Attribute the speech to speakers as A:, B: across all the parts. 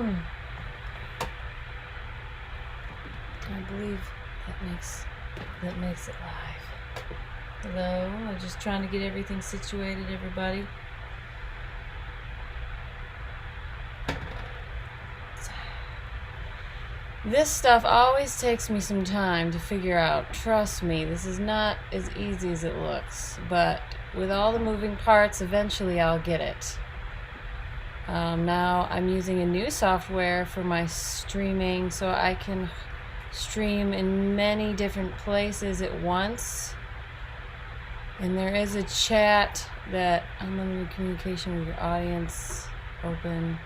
A: I believe that makes it live. Hello, I'm just trying to get everything situated, everybody. This stuff always takes me some time to figure out. Trust me, this is not as easy as it looks, but with all the moving parts, eventually I'll get it. Now I'm using a new software for my streaming, so I can stream in many different places at once. And there is a chat that unlimited communication with your audience open.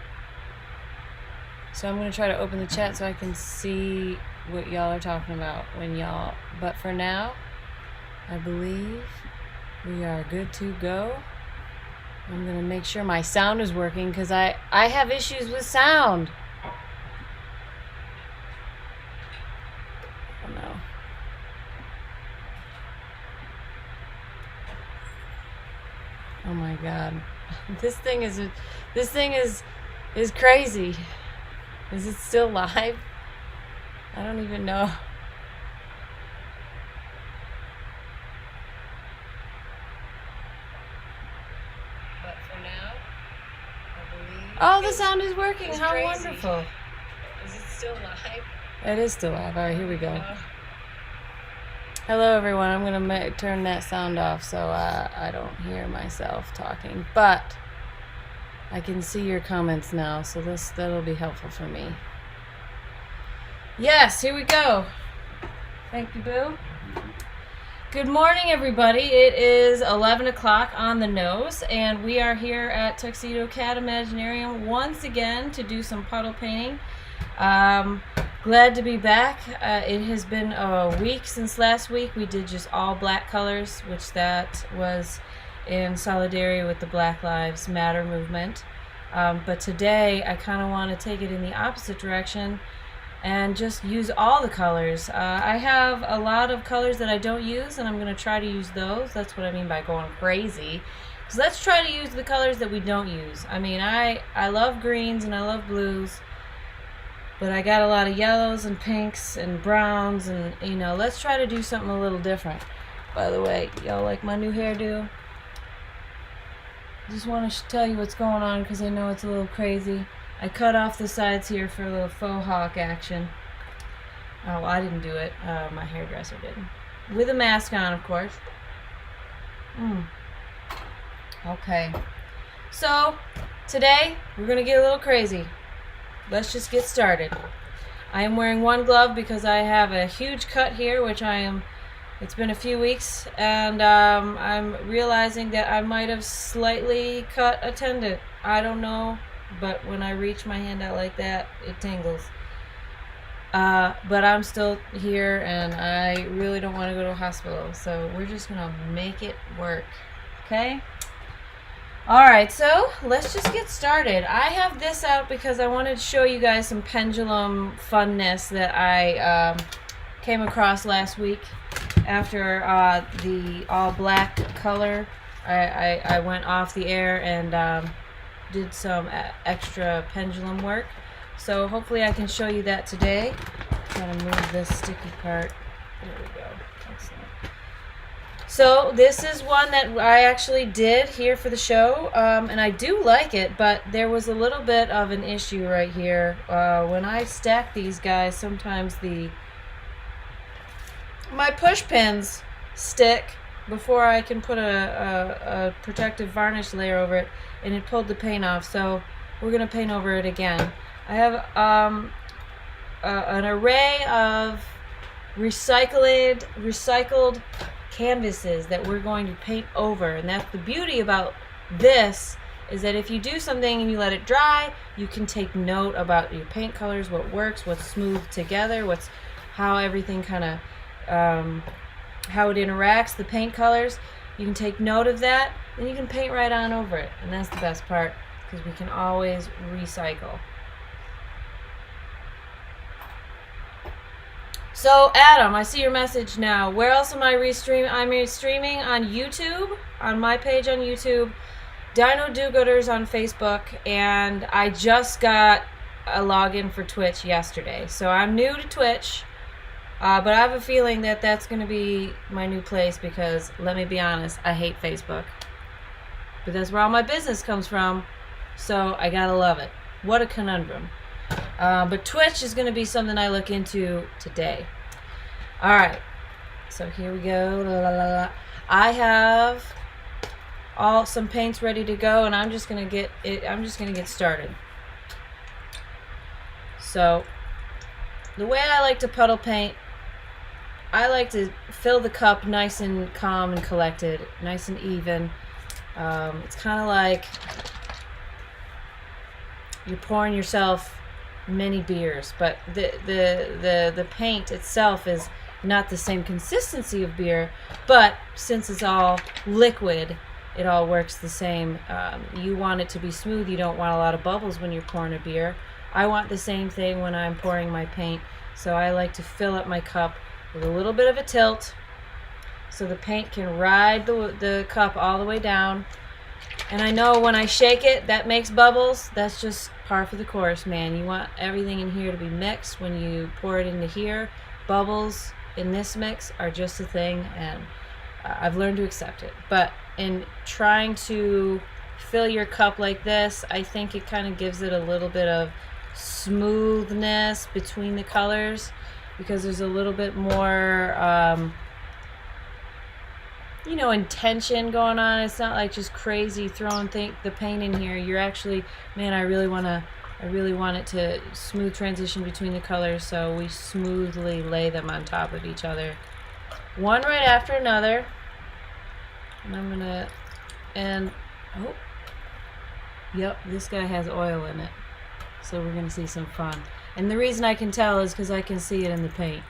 A: So I'm going to try to open the chat so I can see what y'all are talking about but for now, I believe we are good to go. I'm going to make sure my sound is working because I have issues with sound. Oh no. Oh my god. This thing is crazy. Is it still live? I don't even know. But for now, I believe... Oh, the sound is working. How crazy. Wonderful. Is it still live? It is still live. All right, here we go. Hello, everyone. I'm going to turn that sound off so I don't hear myself talking. But I can see your comments now, so that'll be helpful for me. Yes, here we go. Thank you, Boo. Good morning, everybody. It is 11 o'clock on the nose, and we are here at Tuxedo Cat Imaginarium once again to do some puddle painting. Glad to be back. It has been a week since last week. We did just all black colors, which that was in solidarity with the Black Lives Matter movement. But today I kind of want to take it in the opposite direction and just use all the colors. I have a lot of colors that I don't use, and I'm going to try to use those. That's what I mean by going crazy. So let's try to use the colors that we don't use. I mean, I love greens and I love blues, but I got a lot of yellows and pinks and browns, and you know, let's try to do something a little different. By the way, y'all like my new hairdo? Just want to tell you what's going on because I know it's a little crazy. I cut off the sides here for a little faux hawk action. Oh, I didn't do it. My hairdresser did. With a mask on, of course. Okay. So, today, we're going to get a little crazy. Let's just get started. I am wearing one glove because I have a huge cut here, which it's been a few weeks, and I'm realizing that I might have slightly cut a tendon. I don't know, but when I reach my hand out like that, it tingles. But I'm still here, and I really don't want to go to a hospital, so we're just going to make it work, okay? Alright, so let's just get started. I have this out because I wanted to show you guys some pendulum funness that I came across last week. After the all black color, I went off the air and did some extra pendulum work. So hopefully I can show you that today. Try to move this sticky part. There we go. Excellent. So this is one that I actually did here for the show, and I do like it, but there was a little bit of an issue right here. When I stack these guys, sometimes my push pins stick before I can put a protective varnish layer over it, and it pulled the paint off, so we're going to paint over it again. I have an array of recycled canvases that we're going to paint over, and that's the beauty about this, is that if you do something and you let it dry, you can take note about your paint colors, what works, what's smooth together, how everything kind of how it interacts, the paint colors. You can take note of that, and you can paint right on over it, and that's the best part because we can always recycle. So Adam, I see your message now. Where else am I streaming? I'm streaming on YouTube, on my page on YouTube, Dino Do-Gooders on Facebook, and I just got a login for Twitch yesterday. So I'm new to Twitch, but I have a feeling that that's going to be my new place because, let me be honest, I hate Facebook. But that's where all my business comes from, so I gotta love it. What a conundrum. But Twitch is going to be something I look into today. Alright, so here we go. La, la, la, la. I have some paints ready to go, and I'm just gonna get started. So the way I like to puddle paint, I like to fill the cup nice and calm and collected, nice and even. It's kind of like you're pouring yourself many beers, but the paint itself is not the same consistency of beer, but since it's all liquid, it all works the same. You want it to be smooth. You don't want a lot of bubbles when you're pouring a beer. I want the same thing when I'm pouring my paint, so I like to fill up my cup with a little bit of a tilt so the paint can ride the cup all the way down. And I know when I shake it, that makes bubbles. That's just par for the course, man. You want everything in here to be mixed when you pour it into here. Bubbles in this mix are just a thing, and I've learned to accept it. But in trying to fill your cup like this, I think it kind of gives it a little bit of smoothness between the colors, because there's a little bit more you know, intention going on. It's not like just crazy throwing the paint in here. You're actually, man, I really want it to smooth transition between the colors, so we smoothly lay them on top of each other, one right after another. And I'm gonna, oh, yep, this guy has oil in it, so we're gonna see some fun. And the reason I can tell is because I can see it in the paint.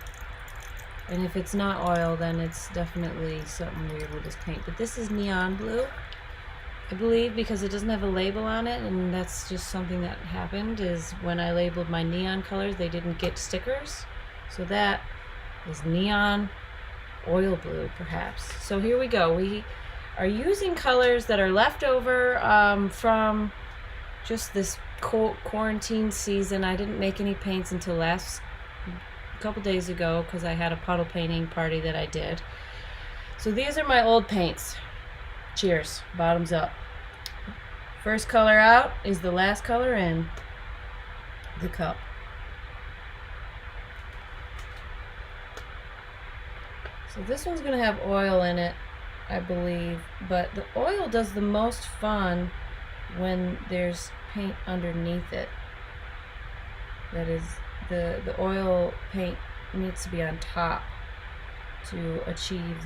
A: And if it's not oil, then it's definitely something weird with this paint. But this is neon blue, I believe, because it doesn't have a label on it, and that's just something that happened, is when I labeled my neon colors, they didn't get stickers. So that is neon oil blue, perhaps. So here we go. We are using colors that are left over from just this quarantine season. I didn't make any paints until a couple days ago because I had a puddle painting party that I did. So these are my old paints. Cheers. Bottoms up. First color out is the last color in the cup. So this one's going to have oil in it, I believe, but the oil does the most fun when there's paint underneath it. That is, the oil paint needs to be on top to achieve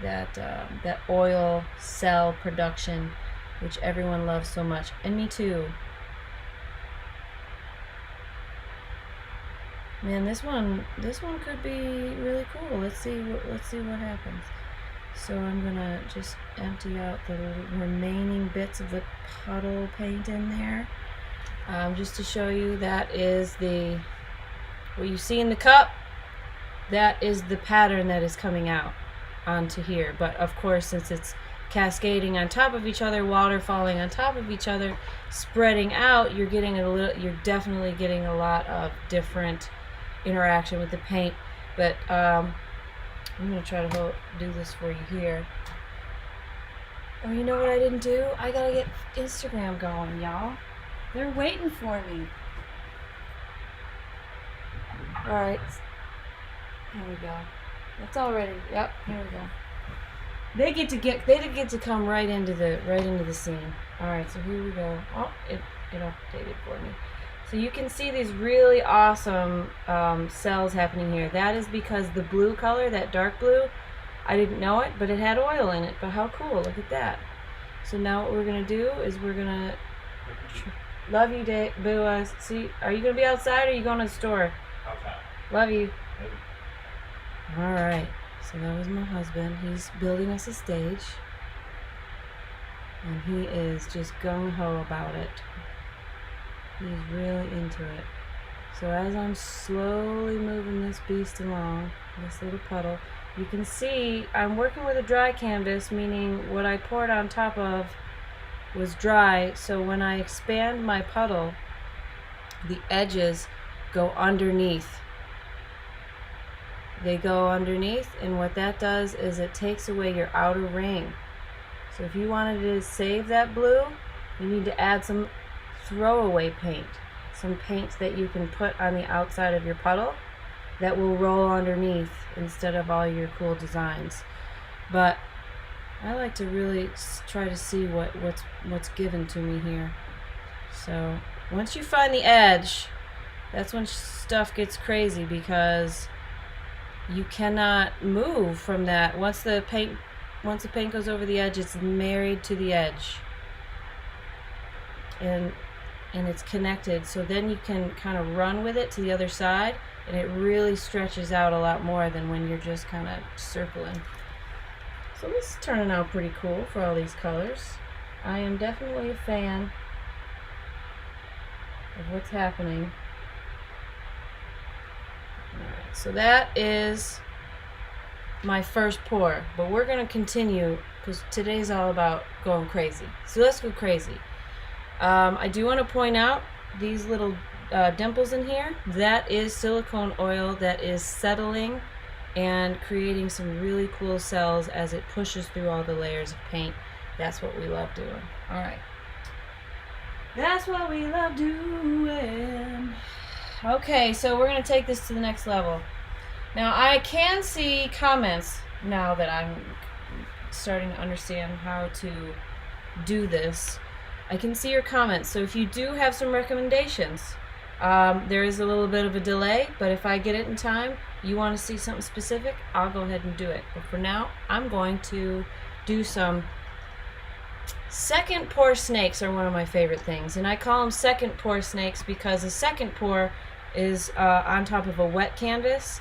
A: that oil cell production, which everyone loves so much, and me too. Man, this one could be really cool. Let's see what happens. So I'm gonna just empty out the remaining bits of the puddle paint in there, just to show you that is what you see in the cup. That is the pattern that is coming out onto here. But of course, since it's cascading on top of each other, water falling on top of each other, spreading out, you're definitely getting a lot of different interaction with the paint. But I'm gonna try to do this for you here. Oh, you know what I didn't do? I gotta get Instagram going, y'all. They're waiting for me. All right. Here we go. That's already. Yep. Here we go. They get to come right into the scene. All right. So here we go. Oh, it updated for me. So you can see these really awesome cells happening here. That is because the blue color, that dark blue, I didn't know it, but it had oil in it. But how cool! Look at that. So now what we're gonna do is we're gonna. Love you, Dave. Boo. See, are you gonna be outside or are you going to the store?
B: Outside.
A: Love you. Alright, so that was my husband. He's building us a stage, and he is just gung-ho about it. He's really into it. So as I'm slowly moving this beast along, this little puddle, you can see I'm working with a dry canvas, meaning what I poured on top of was dry. So when I expand my puddle, the edges go underneath. They go underneath, and what that does is it takes away your outer ring. So if you wanted to save that blue, you need to add some throwaway paint, some paint that you can put on the outside of your puddle that will roll underneath instead of all your cool designs. But I like to really try to see what's given to me here. So once you find the edge, that's when stuff gets crazy, because you cannot move from that. Once the paint goes over the edge, it's married to the edge, and it's connected. So then you can kind of run with it to the other side, and it really stretches out a lot more than when you're just kind of circling. So this is turning out pretty cool for all these colors. I am definitely a fan of what's happening. Alright, so that is my first pour, but we're going to continue because today's all about going crazy. So let's go crazy. I do want to point out these little dimples in here. That is silicone oil that is settling and creating some really cool cells as it pushes through all the layers of paint. That's what we love doing. Alright. That's what we love doing. Okay, so we're going to take this to the next level. Now, I can see comments now that I'm starting to understand how to do this. I can see your comments. So if you do have some recommendations, there is a little bit of a delay, but if I get it in time, you want to see something specific, I'll go ahead and do it. But for now, I'm going to do some second pour snakes. Are one of my favorite things, and I call them second pour snakes because a second pour is on top of a wet canvas,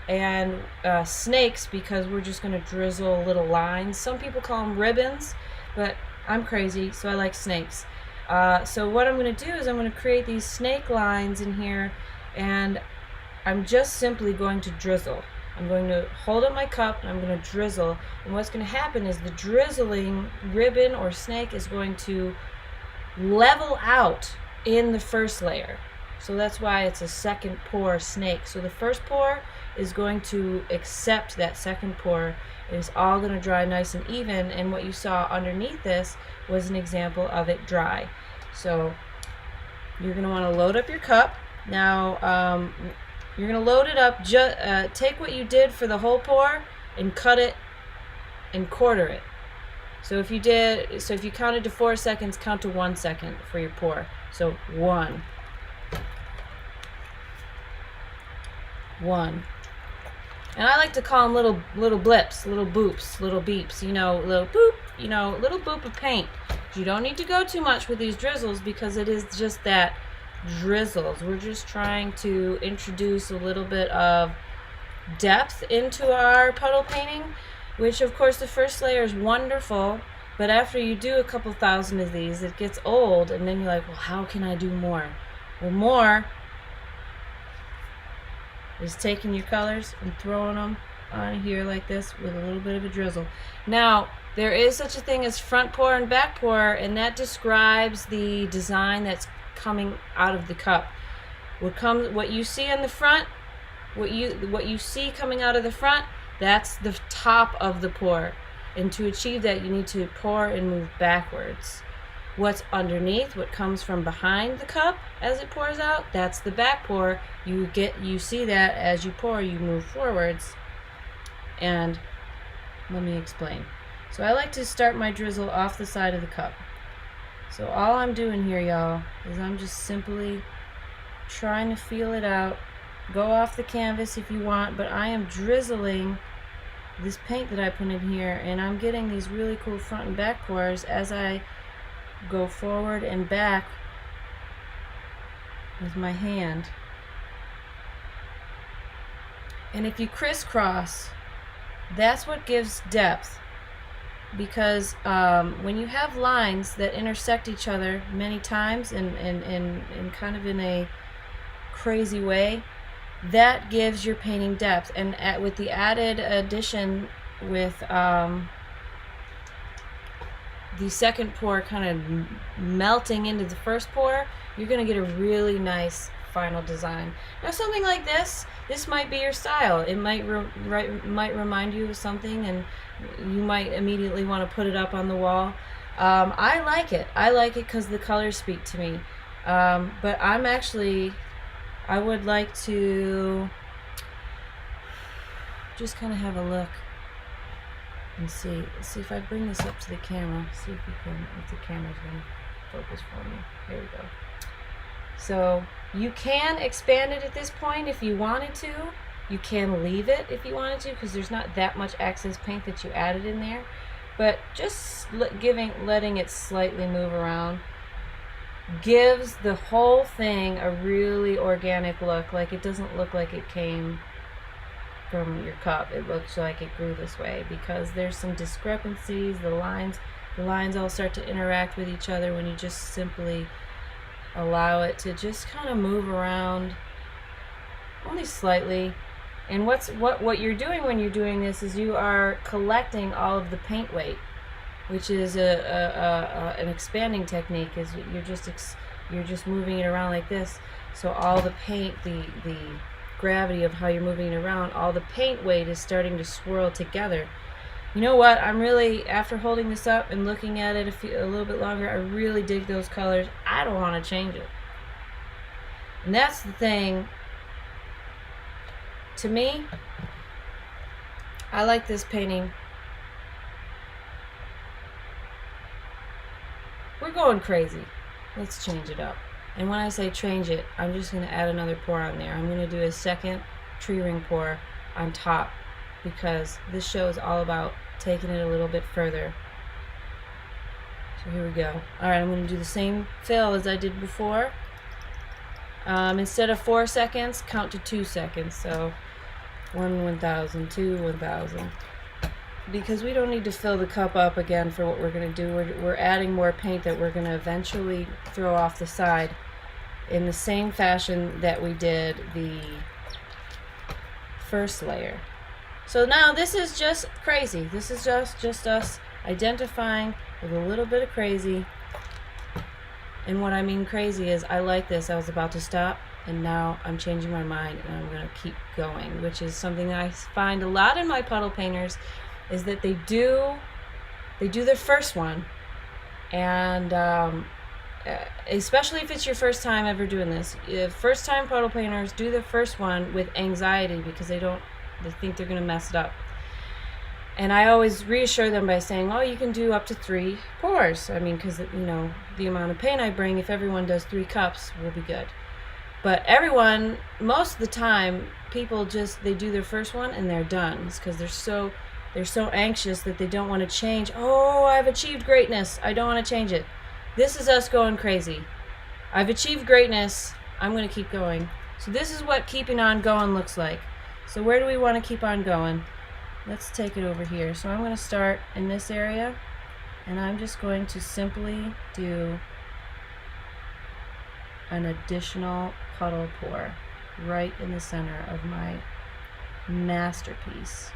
A: and snakes because we're just going to drizzle little lines. Some people call them ribbons, but I'm crazy, so I like snakes. So what I'm going to do is I'm going to create these snake lines in here, and I'm just simply going to drizzle. I'm going to hold up my cup and I'm going to drizzle, and what's going to happen is the drizzling ribbon or snake is going to level out in the first layer. So that's why it's a second pour snake. So the first pour is going to accept that second pour. It's all going to dry nice and even, and what you saw underneath this was an example of it dry. So you're going to want to load up your cup. Now you're going to load it up, take what you did for the whole pour and cut it and quarter it. So if you counted to 4 seconds, count to 1 second for your pour. So 1. And I like to call them little blips, little boops, little beeps, little boop, little boop of paint. You don't need to go too much with these drizzles because it is just that, drizzles. We're just trying to introduce a little bit of depth into our puddle painting, which of course the first layer is wonderful, but after you do a couple thousand of these, it gets old, and then you're like, well, how can I do more? Well, more is taking your colors and throwing them on here like this with a little bit of a drizzle. Now, there is such a thing as front pour and back pour, and that describes the design that's coming out of the cup. What you see in the front, what you see coming out of the front, that's the top of the pour. And to achieve that, you need to pour and move backwards. What's underneath, what comes from behind the cup as it pours out, that's the back pour. You see that as you pour, you move forwards. And let me explain. So I like to start my drizzle off the side of the cup. So all I'm doing here, y'all, is I'm just simply trying to feel it out. Go off the canvas if you want, but I am drizzling this paint that I put in here, and I'm getting these really cool front and back pours as I go forward and back with my hand. And if you crisscross, that's what gives depth. Because when you have lines that intersect each other many times and kind of in a crazy way, that gives your painting depth. And with the added addition with the second pour kind of melting into the first pour, you're going to get a really nice final design. Now something like this might be your style. It might might remind you of something, and you might immediately want to put it up on the wall. I like it. I like it because the colors speak to me. But I would like to just kind of have a look and see if I bring this up to the camera. See if the camera's going to focus for me. Here we go. So you can expand it at this point if you wanted to. You can leave it if you wanted to, because there's not that much excess paint that you added in there. But just letting it slightly move around gives the whole thing a really organic look. Like, it doesn't look like it came from your cup. It looks like it grew this way because there's some discrepancies. The lines all start to interact with each other when you just simply allow it to just kind of move around only slightly. And what you're doing when you're doing this is you are collecting all of the paint weight, which is an expanding technique. Is you're just moving it around like this, so all the paint, the gravity of how you're moving it around, all the paint weight is starting to swirl together. You know what? I'm really, after holding this up and looking at it a little bit longer, I really dig those colors. I don't want to change it. And that's the thing. To me, I like this painting. We're going crazy. Let's change it up. And when I say change it, I'm just going to add another pour on there. I'm going to do a second tree ring pour on top, because this show is all about taking it a little bit further. So here we go. Alright, I'm going to do the same fill as I did before. Instead of 4 seconds, count to 2 seconds. So 1 1000, 2 1000. Because we don't need to fill the cup up again for what we're going to do. We're adding more paint that we're going to eventually throw off the side in the same fashion that we did the first layer. So now this is just crazy. This is just us identifying with a little bit of crazy. And what I mean crazy is, I like this. I was about to stop, and now I'm changing my mind and I'm going to keep going, which is something I find a lot in my puddle painters, is that they do their first one, and especially if it's your first time ever doing this, first time puddle painters do the first one with anxiety because they think they're going to mess it up. And I always reassure them by saying, oh, you can do up to 3 pours. I mean, because, you know, the amount of paint I bring, if everyone does 3 cups, will be good. But everyone, most of the time, people they do their first one and they're done. It's because they're so anxious that they don't want to change. Oh, I've achieved greatness. I don't want to change it. This is us going crazy. I've achieved greatness. I'm going to keep going. So this is what keeping on going looks like. So where do we want to keep on going? Let's take it over here. So I'm going to start in this area, and I'm just going to simply do an additional puddle pour right in the center of my masterpiece.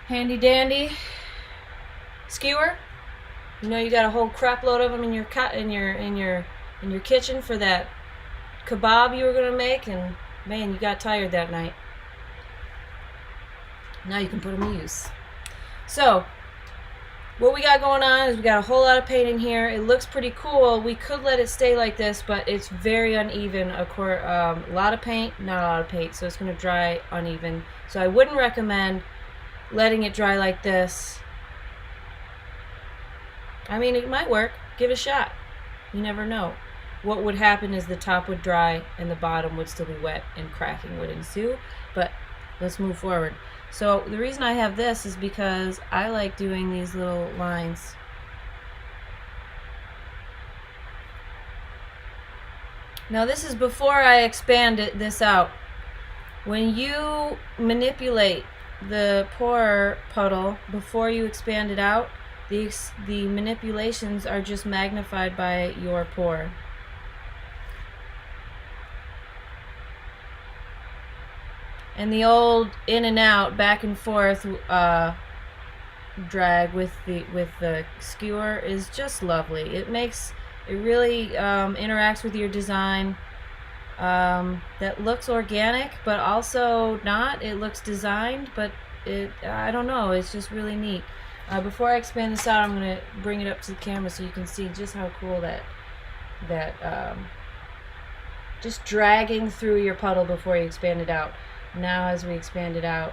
A: Handy dandy skewer. You know, you got a whole crap load of them in your kitchen for that kebab you were gonna make, and man, you got tired that night. Now you can put them to use. So what we got going on is we got a whole lot of paint in here. It looks pretty cool. We could let it stay like this, but it's very uneven. A lot of paint, not a lot of paint, so it's going to dry uneven. So I wouldn't recommend letting it dry like this. I mean, it might work. Give it a shot. You never know. What would happen is the top would dry and the bottom would still be wet and cracking would ensue. But let's move forward. So the reason I have this is because I like doing these little lines. Now this is before I expand this out. When you manipulate the pour puddle before you expand it out, the manipulations are just magnified by your pour. And the old in and out, back and forth drag with the skewer is just lovely. It really interacts with your design. That looks organic, but also not. It looks designed, but I don't know. It's just really neat. Before I expand this out, I'm going to bring it up to the camera so you can see just how cool that just dragging through your puddle before you expand it out. Now as we expand it out,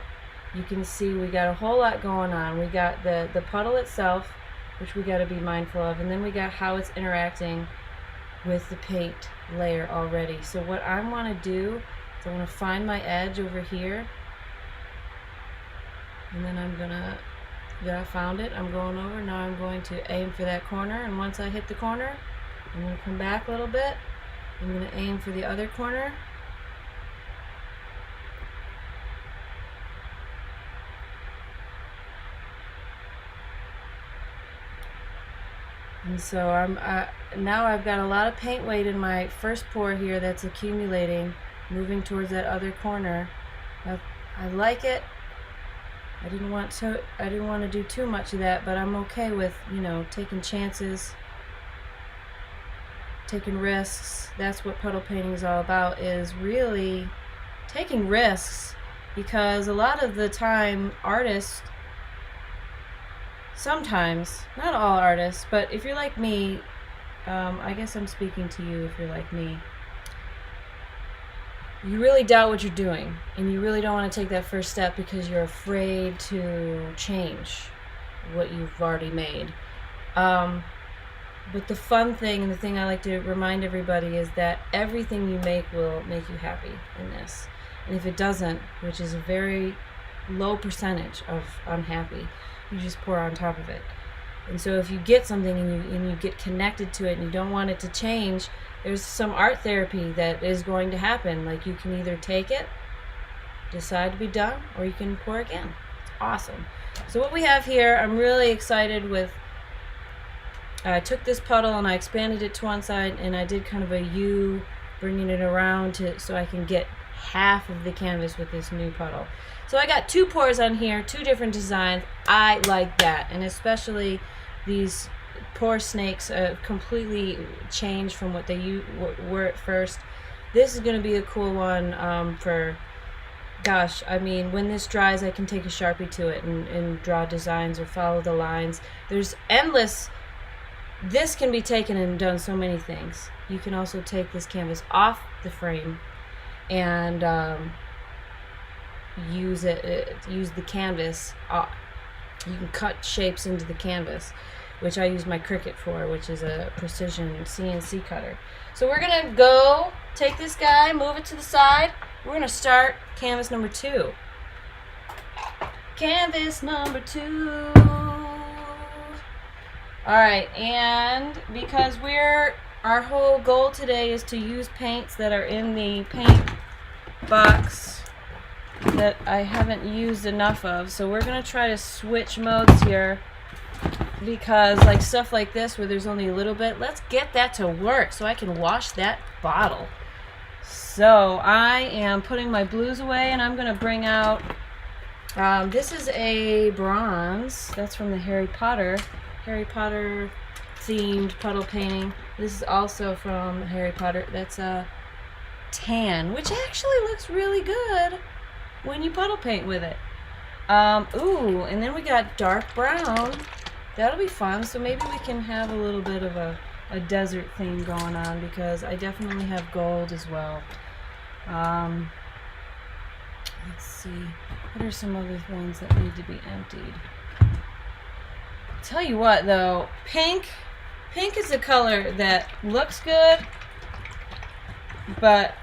A: you can see we got a whole lot going on. We got the puddle itself, which we got to be mindful of, and then we got how it's interacting with the paint layer already. So what I want to do is I want to find my edge over here, and then I found it. I'm going over. Now I'm going to aim for that corner, and once I hit the corner, I'm going to come back a little bit. I'm going to aim for the other corner. And so now I've got a lot of paint weight in my first pour here that's accumulating, moving towards that other corner. I like it. I didn't want to do too much of that, but I'm okay with, taking chances, taking risks. That's what puddle painting is all about, is really taking risks, because a lot of the time artists, sometimes, not all artists, but if you're like me, I guess I'm speaking to you if you're like me, you really doubt what you're doing, and you really don't want to take that first step because you're afraid to change what you've already made. But the fun thing, and the thing I like to remind everybody, is that everything you make will make you happy in this. And if it doesn't, which is a very low percentage of unhappy, you just pour on top of it. And so if you get something and you get connected to it and you don't want it to change, there's some art therapy that is going to happen. Like, you can either take it, decide to be done, or you can pour again. It's awesome. So what we have here, I'm really excited with. I took this puddle and I expanded it to one side, and I did kind of a U, bringing it around so I can get half of the canvas with this new puddle. So I got 2 pours on here, 2 different designs. I like that, and especially these pour snakes completely changed from what they were at first. This is going to be a cool one for, gosh, I mean, when this dries, I can take a Sharpie to it and draw designs or follow the lines. There's endless. This can be taken and done so many things. You can also take this canvas off the frame and use the canvas. You can cut shapes into the canvas, which I use my Cricut for, which is a precision CNC cutter. So we're gonna go take this guy, move it to the side. We're gonna start canvas number 2. Canvas number 2. All right, and because our whole goal today is to use paints that are in the paint box that I haven't used enough of, so we're gonna try to switch modes here, because like stuff like this where there's only a little bit, let's get that to work so I can wash that bottle. So I am putting my blues away, and I'm gonna bring out this is a bronze that's from the Harry Potter themed puddle painting. This is also from Harry Potter. That's a tan, which actually looks really good when you puddle paint with it. Ooh, and then we got dark brown. That'll be fun. So maybe we can have a little bit of a desert theme going on, because I definitely have gold as well. Let's see. What are some other ones that need to be emptied? Tell you what, though, pink is a color that looks good, but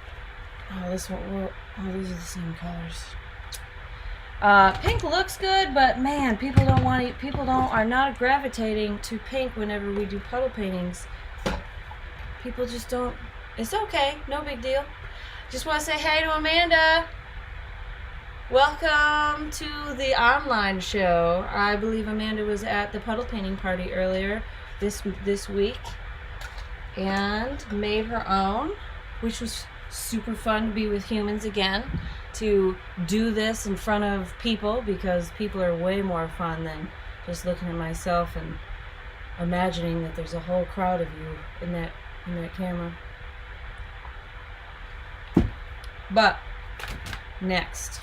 A: this one, these are the same colors. Pink looks good, but man, people are not gravitating to pink whenever we do puddle paintings. People just don't. It's okay, no big deal. Just want to say hey to Amanda. Welcome to the online show. I believe Amanda was at the puddle painting party earlier this week and made her own, which was super fun to be with humans again, to do this in front of people, because people are way more fun than just looking at myself and imagining that there's a whole crowd of you in that camera. But next,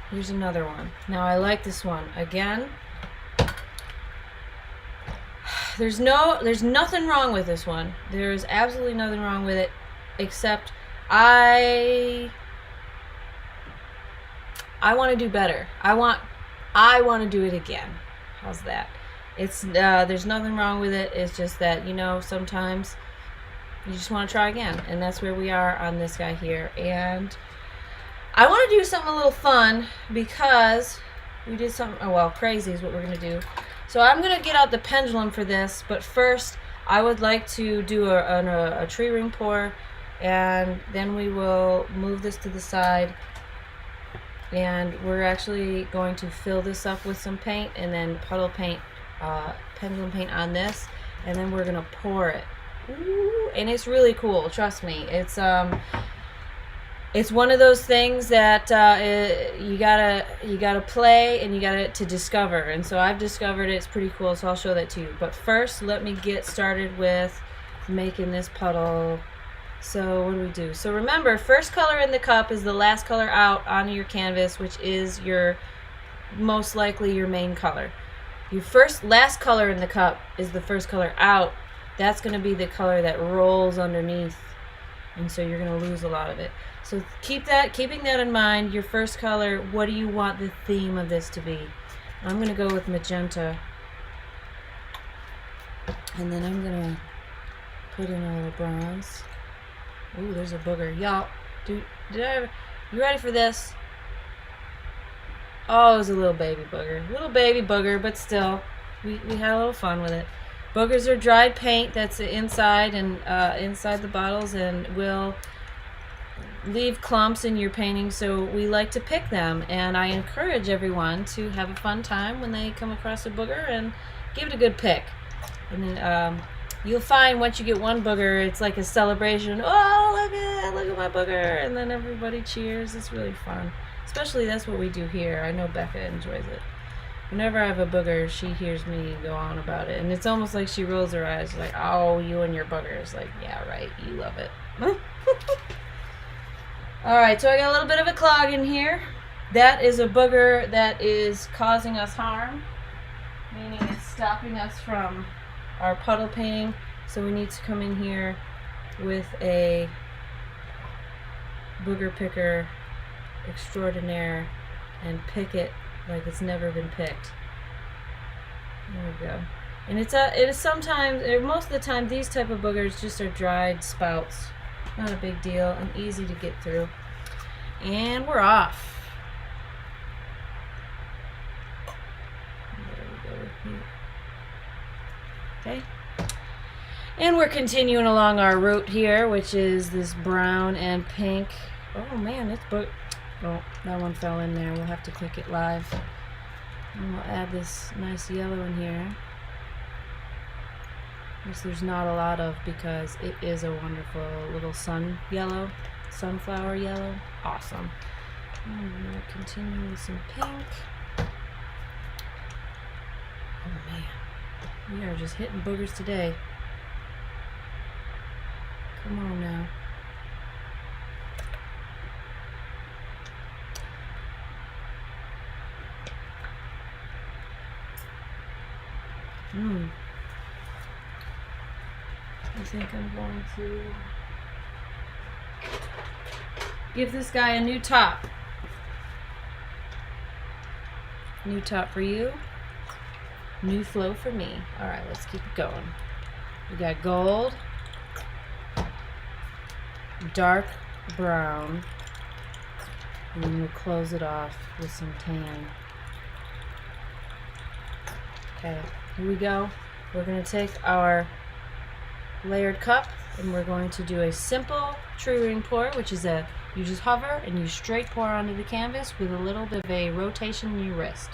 A: here's another one. Now I like this one. Again, there's nothing wrong with this one. There's absolutely nothing wrong with it, except I want to do better. I want to do it again. How's that? It's there's nothing wrong with it. It's just that, sometimes you just want to try again, and that's where we are on this guy here. And I want to do something a little fun, because we did something, crazy is what we're going to do. So I'm going to get out the pendulum for this, but first I would like to do a tree ring pour, and then we will move this to the side, and we're actually going to fill this up with some paint, and then puddle paint, pendulum paint on this, and then we're going to pour it. Ooh, and it's really cool, trust me. It's one of those things that you gotta play, and you gotta to discover. And so I've discovered it. It's pretty cool, so I'll show that to you. But first, let me get started with making this puddle. So what do we do? So remember, first color in the cup is the last color out on your canvas, which is most likely your main color. Your last color in the cup is the first color out. That's going to be the color that rolls underneath, and so you're going to lose a lot of it. So keeping that in mind, your first color, what do you want the theme of this to be? I'm going to go with magenta, and then I'm going to put in a little bronze. Ooh, there's a booger. Y'all, you ready for this? Oh, it was a little baby booger, but still, we had a little fun with it. Boogers are dried paint that's inside the bottles, and will leave clumps in your painting, so we like to pick them, and I encourage everyone to have a fun time when they come across a booger and give it a good pick. And then you'll find once you get one booger, it's like a celebration. Oh, look at my booger, and then everybody cheers. It's really fun. Especially that's what we do here. I know Becca enjoys it. Whenever I have a booger, she hears me go on about it, and it's almost like she rolls her eyes like, oh, you and your boogers. Like, yeah, right, you love it. Alright, so I got a little bit of a clog in here. That is a booger that is causing us harm, meaning it's stopping us from our puddle painting, so we need to come in here with a booger picker extraordinaire and pick it like it's never been picked. There we go. And it is sometimes, or most of the time, these type of boogers just are dried spouts. Not a big deal and easy to get through. And we're off. There we go. Okay. And we're continuing along our route here, which is this brown and pink. Oh man, it's oh, that one fell in there. We'll have to click it live. And we'll add this nice yellow in here, which there's not a lot of, because it is a wonderful little sunflower yellow. Awesome. I'm going to continue with some pink. Oh man, we are just hitting boogers today. Come on now. I think I'm going to give this guy a new top. New top for you. New flow for me. Alright, let's keep it going. We got gold, dark brown, and then we'll close it off with some tan. Okay, here we go. We're going to take our layered cup, And we're going to do a simple true ring pour, which is you just hover and you straight pour onto the canvas with a little bit of a rotation in your wrist.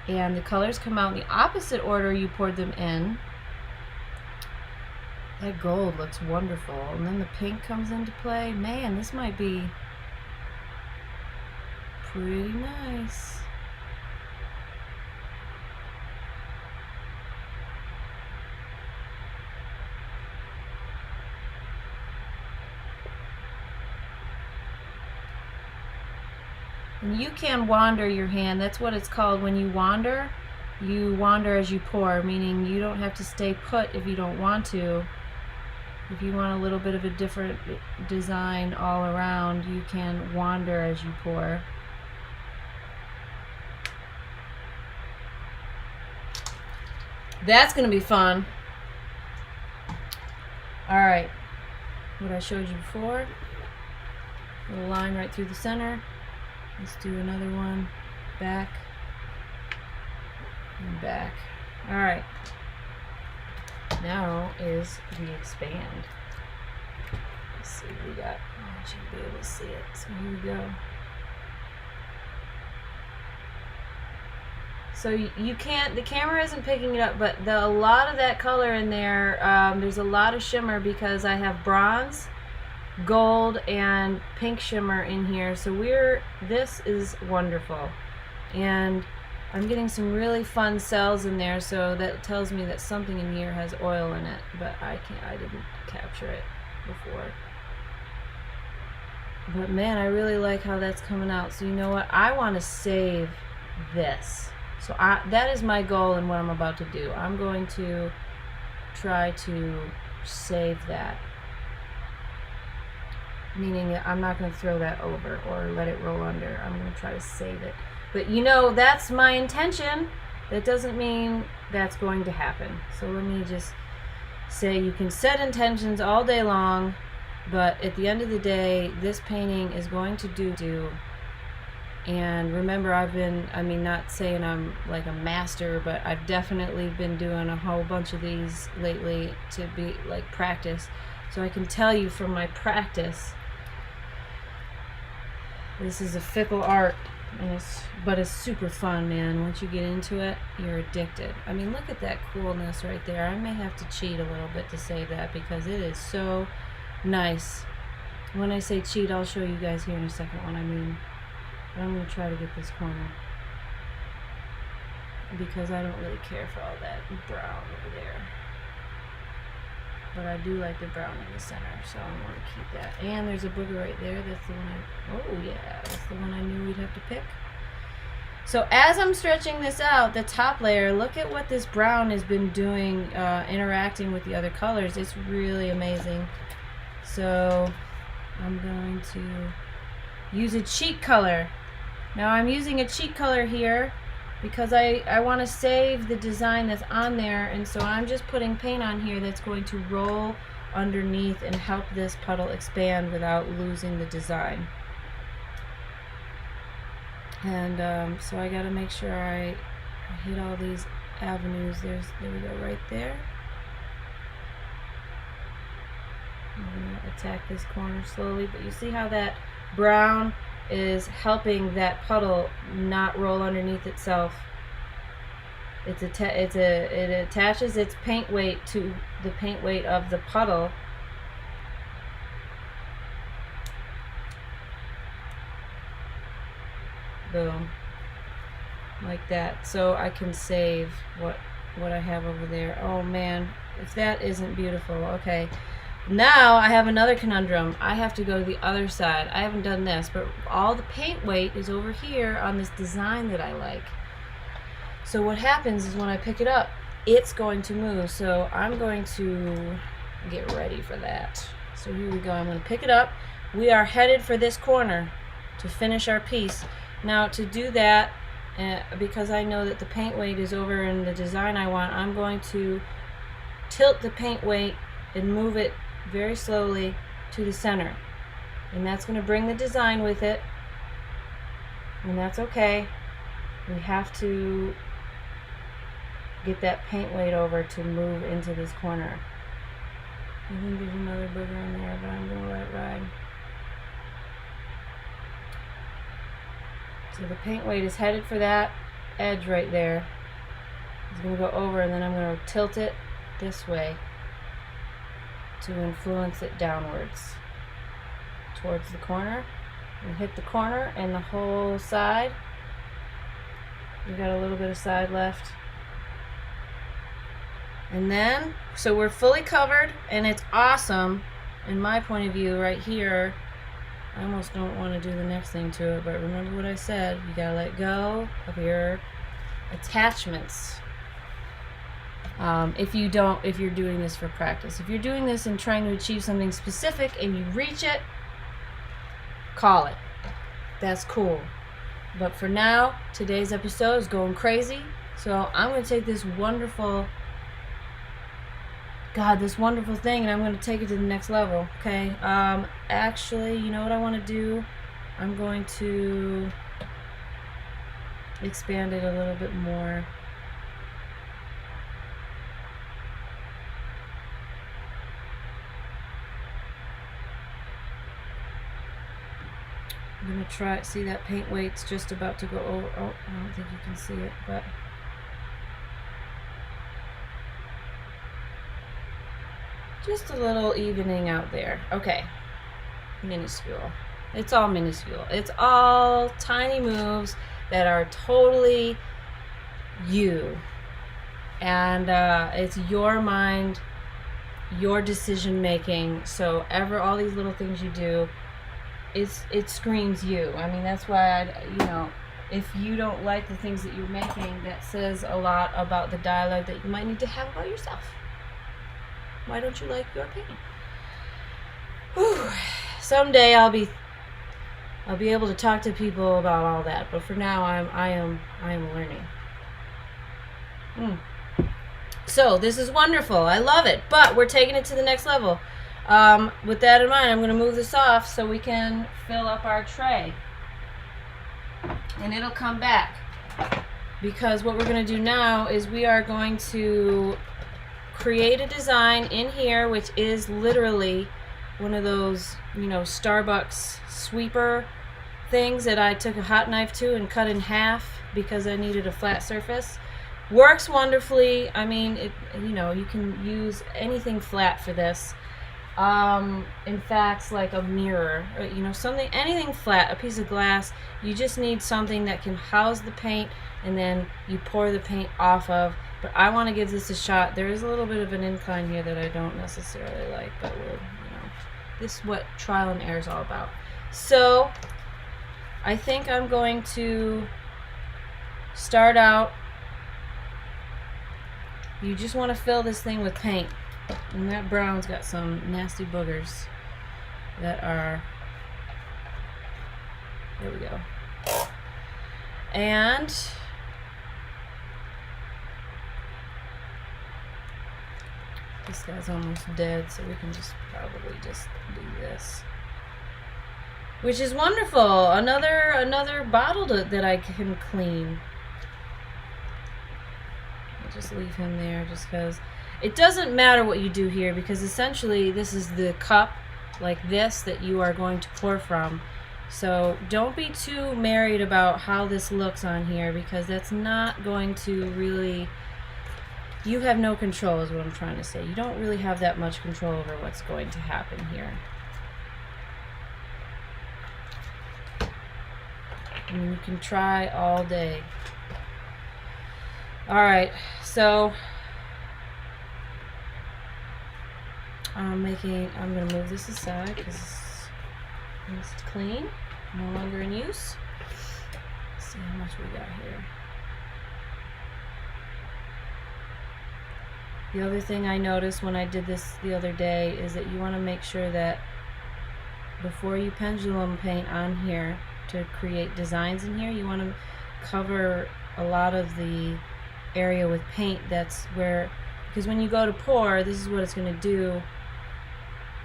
A: And the colors come out in the opposite order you poured them in. That gold looks wonderful. And then the pink comes into play. Man, this might be pretty nice. And you can wander your hand. That's what it's called. When you wander as you pour, meaning you don't have to stay put if you don't want to. If you want a little bit of a different design all around, you can wander as you pour. That's going to be fun. Alright, what I showed you before. A little line right through the center. Let's do another one. Back. And back. Alright. Now is the expand. Let's see what we got. I want you to be able to see it. So here we go. So you can't, the camera isn't picking it up, but a lot of that color in there, there's a lot of shimmer because I have bronze, gold, and pink shimmer in here. So this is wonderful. And I'm getting some really fun cells in there, so that tells me that something in here has oil in it, but I didn't capture it before. But man, I really like how that's coming out. So you know what? I want to save this. So that is my goal in what I'm about to do. I'm going to try to save that. Meaning I'm not going to throw that over or let it roll under. I'm going to try to save it. But you know, that's my intention. That doesn't mean that's going to happen. So let me just say, you can set intentions all day long, but at the end of the day, this painting is going to do. And remember, not saying I'm like a master, but I've definitely been doing a whole bunch of these lately to be like practice. So I can tell you from my practice, this is a fickle art. But it's super fun, man. Once you get into it, you're addicted. I mean, look at that coolness right there. I may have to cheat a little bit to save that because it is so nice. When I say cheat, I'll show you guys here in a second what I mean. But I'm going to try to get this corner because I don't really care for all that brown over there. But I do like the brown in the center, so I'm going to keep that. And there's a booger right there. That's the one that's the one I knew we'd have to pick. So as I'm stretching this out, the top layer, look at what this brown has been doing, interacting with the other colors. It's really amazing. So I'm going to use a cheat color. Now I'm using a cheat color here because I want to save the design that's on there, and so I'm just putting paint on here that's going to roll underneath and help this puddle expand without losing the design. And so I got to make sure I hit all these avenues. There we go, right there. I'm going to attack this corner slowly, but you see how that brown is helping that puddle not roll underneath itself. It attaches its paint weight to the paint weight of the puddle. Boom. Like that. So I can save what I have over there. Oh man, if that isn't beautiful. Okay. Now I have another conundrum. I have to go to the other side. I haven't done this, but all the paint weight is over here on this design that I like. So what happens is when I pick it up, it's going to move. So I'm going to get ready for that. So here we go. I'm going to pick it up. We are headed for this corner to finish our piece. Now to do that, because I know that the paint weight is over in the design I want, I'm going to tilt the paint weight and move it very slowly to the center, and that's going to bring the design with it, and that's okay. We have to get that paint weight over to move into this corner. I think there's another booger in there, but I'm going to let it ride. So the paint weight is headed for that edge right there. It's going to go over, and then I'm going to tilt it this way to influence it downwards towards the corner. And hit the corner and the whole side. We got a little bit of side left. And then, so we're fully covered, and it's awesome in my point of view right here. I almost don't want to do the next thing to it, but remember what I said, you gotta let go of your attachments. If you're doing this for practice. If you're doing this and trying to achieve something specific and you reach it, call it. That's cool. But for now, today's episode is going crazy, so I'm going to take this wonderful thing, and I'm going to take it to the next level. Okay. Actually, you know what I want to do? I'm going to expand it a little bit more. I'm going to try, see that paint weight's just about to go over. Oh, I don't think you can see it, but just a little evening out there. Okay. Minuscule. It's all minuscule. It's all tiny moves that are totally you. And it's your mind, your decision making. So all these little things you do, it screams you. I mean, that's why if you don't like the things that you're making, that says a lot about the dialogue that you might need to have about yourself. Why don't you like your painting? Whew. Someday I'll be able to talk to people about all that, but for now I am learning. So this is wonderful. I love it, but we're taking it to the next level. With that in mind, I'm going to move this off so we can fill up our tray. And it'll come back. Because what we're going to do now is we are going to create a design in here, which is literally one of those, Starbucks sweeper things that I took a hot knife to and cut in half because I needed a flat surface. Works wonderfully. I mean, you can use anything flat for this. In fact, like a mirror, anything flat, a piece of glass. You just need something that can house the paint, and then you pour the paint off of. But I want to give this a shot. There is a little bit of an incline here that I don't necessarily like, but this is what trial and error is all about. So I think I'm going to start out. You just want to fill this thing with paint. And that brown's got some nasty boogers that are, there we go. And this guy's almost dead, so we can just probably just do this. Which is wonderful. Another bottle that I can clean. I'll just leave him there just because. It doesn't matter what you do here, because essentially this is the cup like this that you are going to pour from. So don't be too married about how this looks on here, because that's not going to really, you have no control is what I'm trying to say. You don't really have that much control over what's going to happen here. I mean, you can try all day. Alright, so I'm going to move this aside because it's clean, no longer in use. Let's see how much we got here. The other thing I noticed when I did this the other day is that you want to make sure that before you pendulum paint on here to create designs in here, you want to cover a lot of the area with paint. That's where, because when you go to pour, this is what it's going to do.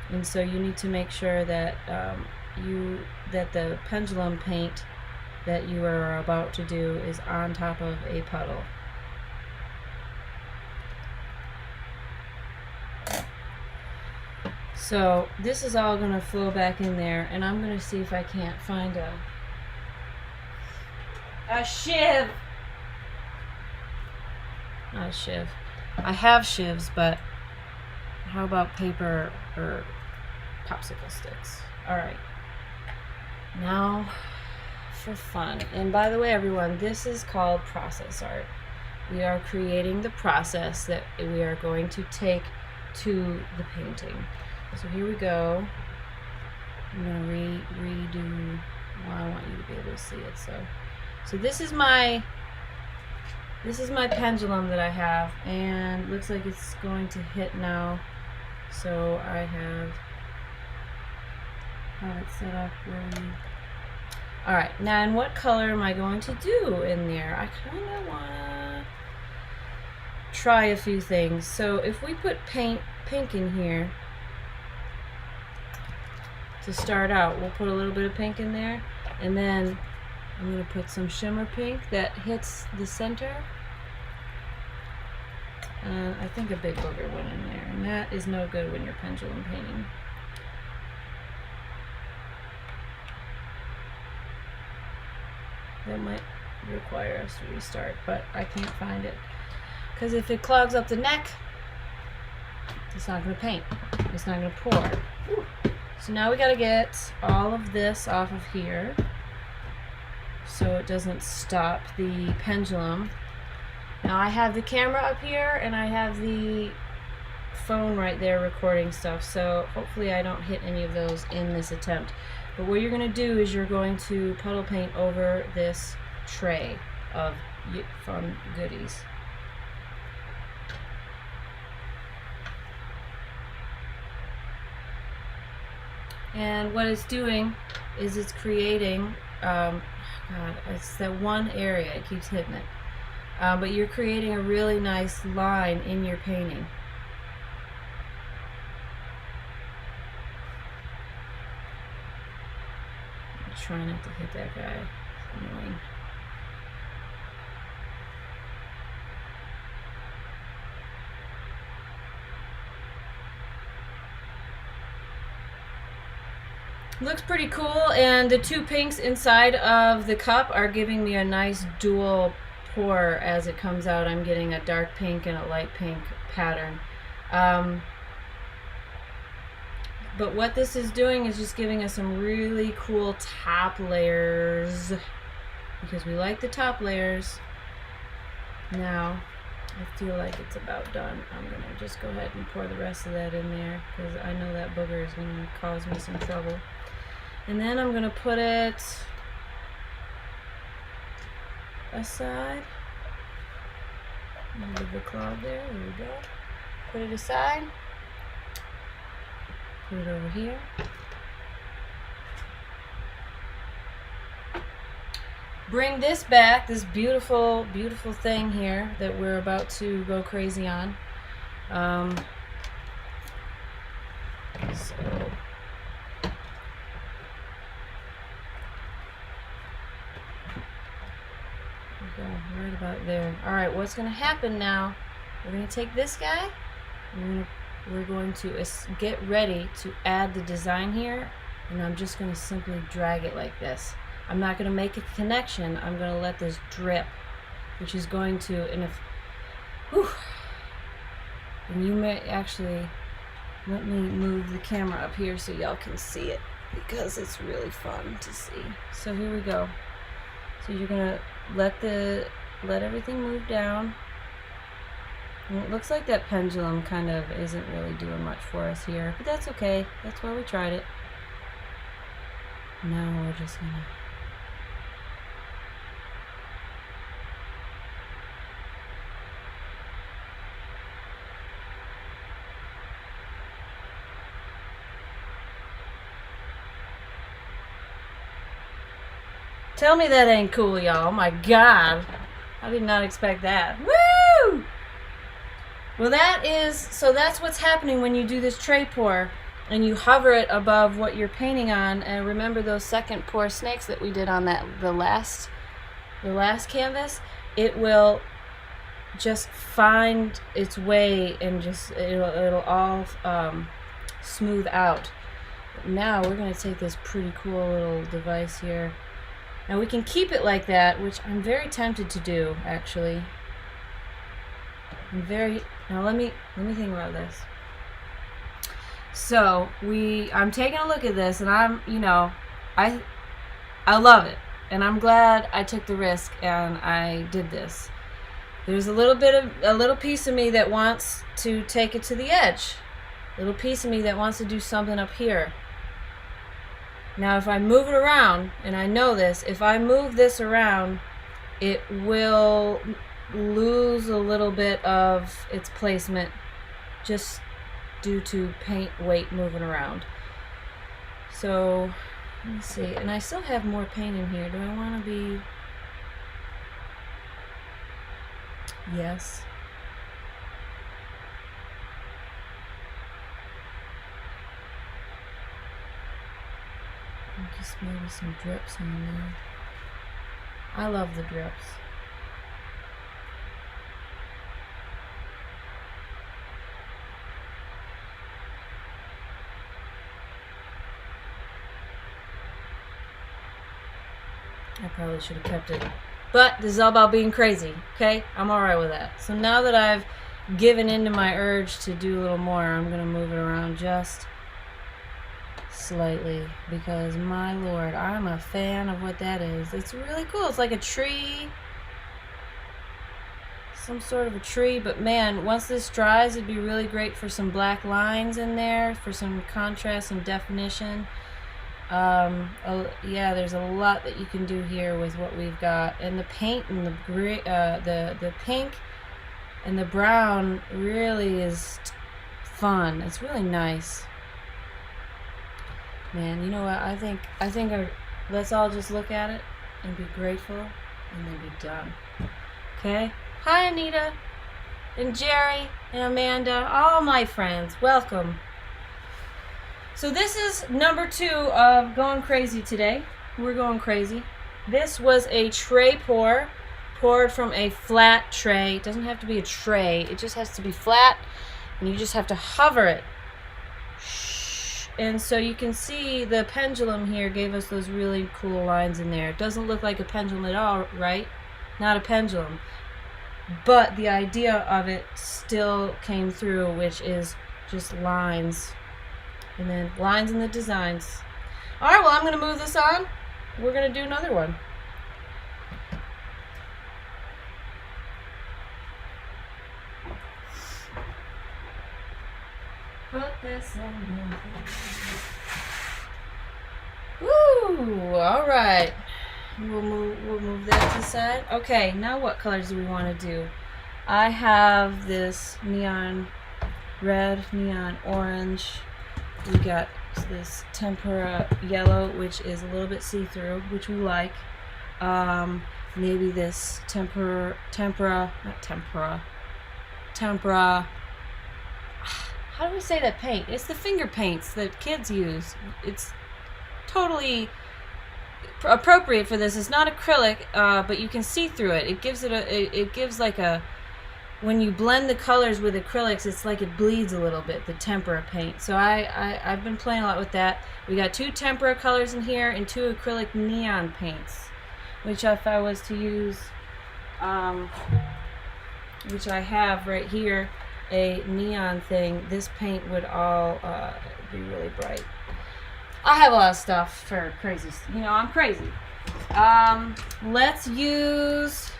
A: And so you need to make sure that that the pendulum paint that you are about to do is on top of a puddle. So this is all going to flow back in there, and I'm going to see if I can't find a shiv. Not a shiv. I have shivs, but how about paper or popsicle sticks? All right. Now for fun. And by the way, everyone, this is called process art. We are creating the process that we are going to take to the painting. So here we go. I'm going to redo. Well, I want you to be able to see it. So this is my pendulum that I have, and looks like it's going to hit now. So I have it set up really. All right, now in what color am I going to do in there? I kind of want to try a few things. So if we put pink in here to start out, we'll put a little bit of pink in there, and then I'm going to put some shimmer pink that hits the center. I think a big booger went in there, and that is no good when you're pendulum painting. That might require us to restart, but I can't find it. Because if it clogs up the neck, it's not going to paint. It's not going to pour. So now we got to get all of this off of here so it doesn't stop the pendulum. Now I have the camera up here and I have the phone right there recording stuff, so hopefully I don't hit any of those in this attempt. But what you're going to do is you're going to puddle paint over this tray of fun goodies. And what it's doing is it's creating, God, it's that one area, it keeps hitting it. But you're creating a really nice line in your painting. I'm trying not to hit that guy. It's annoying. Looks pretty cool, and the two pinks inside of the cup are giving me a nice dual pour as it comes out. I'm getting a dark pink and a light pink pattern. But what this is doing is just giving us some really cool top layers, because we like the top layers. Now, I feel like it's about done. I'm going to just go ahead and pour the rest of that in there, because I know that booger is going to cause me some trouble. And then I'm going to put it aside. Move the cloud there. There we go. Put it aside. Put it over here. Bring this back, this beautiful, beautiful thing here that we're about to go crazy on. So right about there. All right, what's going to happen now? We're going to take this guy. We're going to get ready to add the design here, and I'm just going to simply drag it like this. I'm not going to make a connection. I'm going to let this drip, which is going to, and you may actually let me move the camera up here so y'all can see it, because it's really fun to see. So here we go. So you're going to let everything move down. And it looks like that pendulum kind of isn't really doing much for us here, but that's okay. That's why we tried it. Now we're just gonna tell me that ain't cool, y'all. Oh my God. I did not expect that. Woo! Well, that's what's happening when you do this tray pour and you hover it above what you're painting on. And remember those second pour snakes that we did on the last canvas? It will just find its way and just it'll all smooth out. But now we're going to take this pretty cool little device here. Now we can keep it like that, which I'm very tempted to do, actually. Now let me think about this. So I'm taking a look at this, and I love it, and I'm glad I took the risk and I did this. There's a little piece of me that wants to take it to the edge. A little piece of me that wants to do something up here. Now if I move it around, and I know this, if I move this around, it will lose a little bit of its placement just due to paint weight moving around. So let's see, and I still have more paint in here. Do I want to be... Yes. Just maybe some drips on there. I love the drips. I probably should have kept it. But this is all about being crazy, okay? I'm alright with that. So now that I've given into my urge to do a little more, I'm going to move it around just slightly. Because, my lord, I'm a fan of what that is. It's really cool. It's like a tree. Some sort of a tree. But, man, once this dries, it'd be really great for some black lines in there. For some contrast and definition. Yeah, there's a lot that you can do here with what we've got, and the paint and the gray, the pink and the brown really is fun. It's really nice, man. You know what? I think let's all just look at it and be grateful, and then be done. Okay? Hi, Anita and Jerry and Amanda, all my friends. Welcome. So this is number 2 of going crazy today. We're going crazy. This was a tray poured from a flat tray. It doesn't have to be a tray. It just has to be flat, and you just have to hover it. And so you can see the pendulum here gave us those really cool lines in there. It doesn't look like a pendulum at all, right? Not a pendulum. But the idea of it still came through, which is just lines. And then lines in the designs. Alright, well, I'm going to move this on. We're going to do another one. Put this on. Woo! Alright. We'll move that to the side. Okay, now what colors do we want to do? I have this neon red, neon orange. We got this tempura yellow, which is a little bit see-through, which we like. Maybe this tempura. How do we say that paint? It's the finger paints that kids use. It's totally appropriate for this. It's not acrylic, but you can see through it. It gives like a... When you blend the colors with acrylics, it's like it bleeds a little bit, the tempera paint. So I've been playing a lot with that. We got 2 tempera colors in here and 2 acrylic neon paints, which if I was to use, which I have right here, a neon thing, this paint would all be really bright. I have a lot of stuff for crazy, I'm crazy. Let's use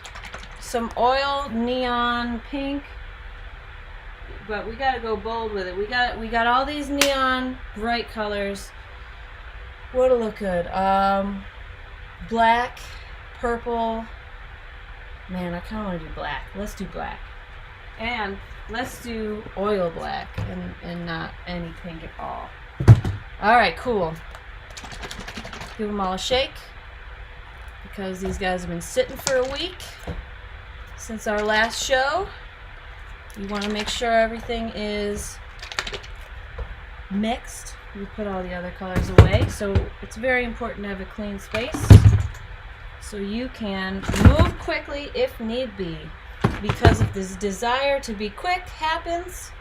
A: some oil neon pink, but we gotta go bold with it. We got all these neon bright colors. What'll look good? Black, purple. Man, I kind of want to do black. Let's do black, and let's do oil black and not any pink at all. All right, cool. Give them all a shake because these guys have been sitting for a week. Since our last show, you want to make sure everything is mixed. We put all the other colors away, so it's very important to have a clean space so you can move quickly if need be. Because if this desire to be quick happens,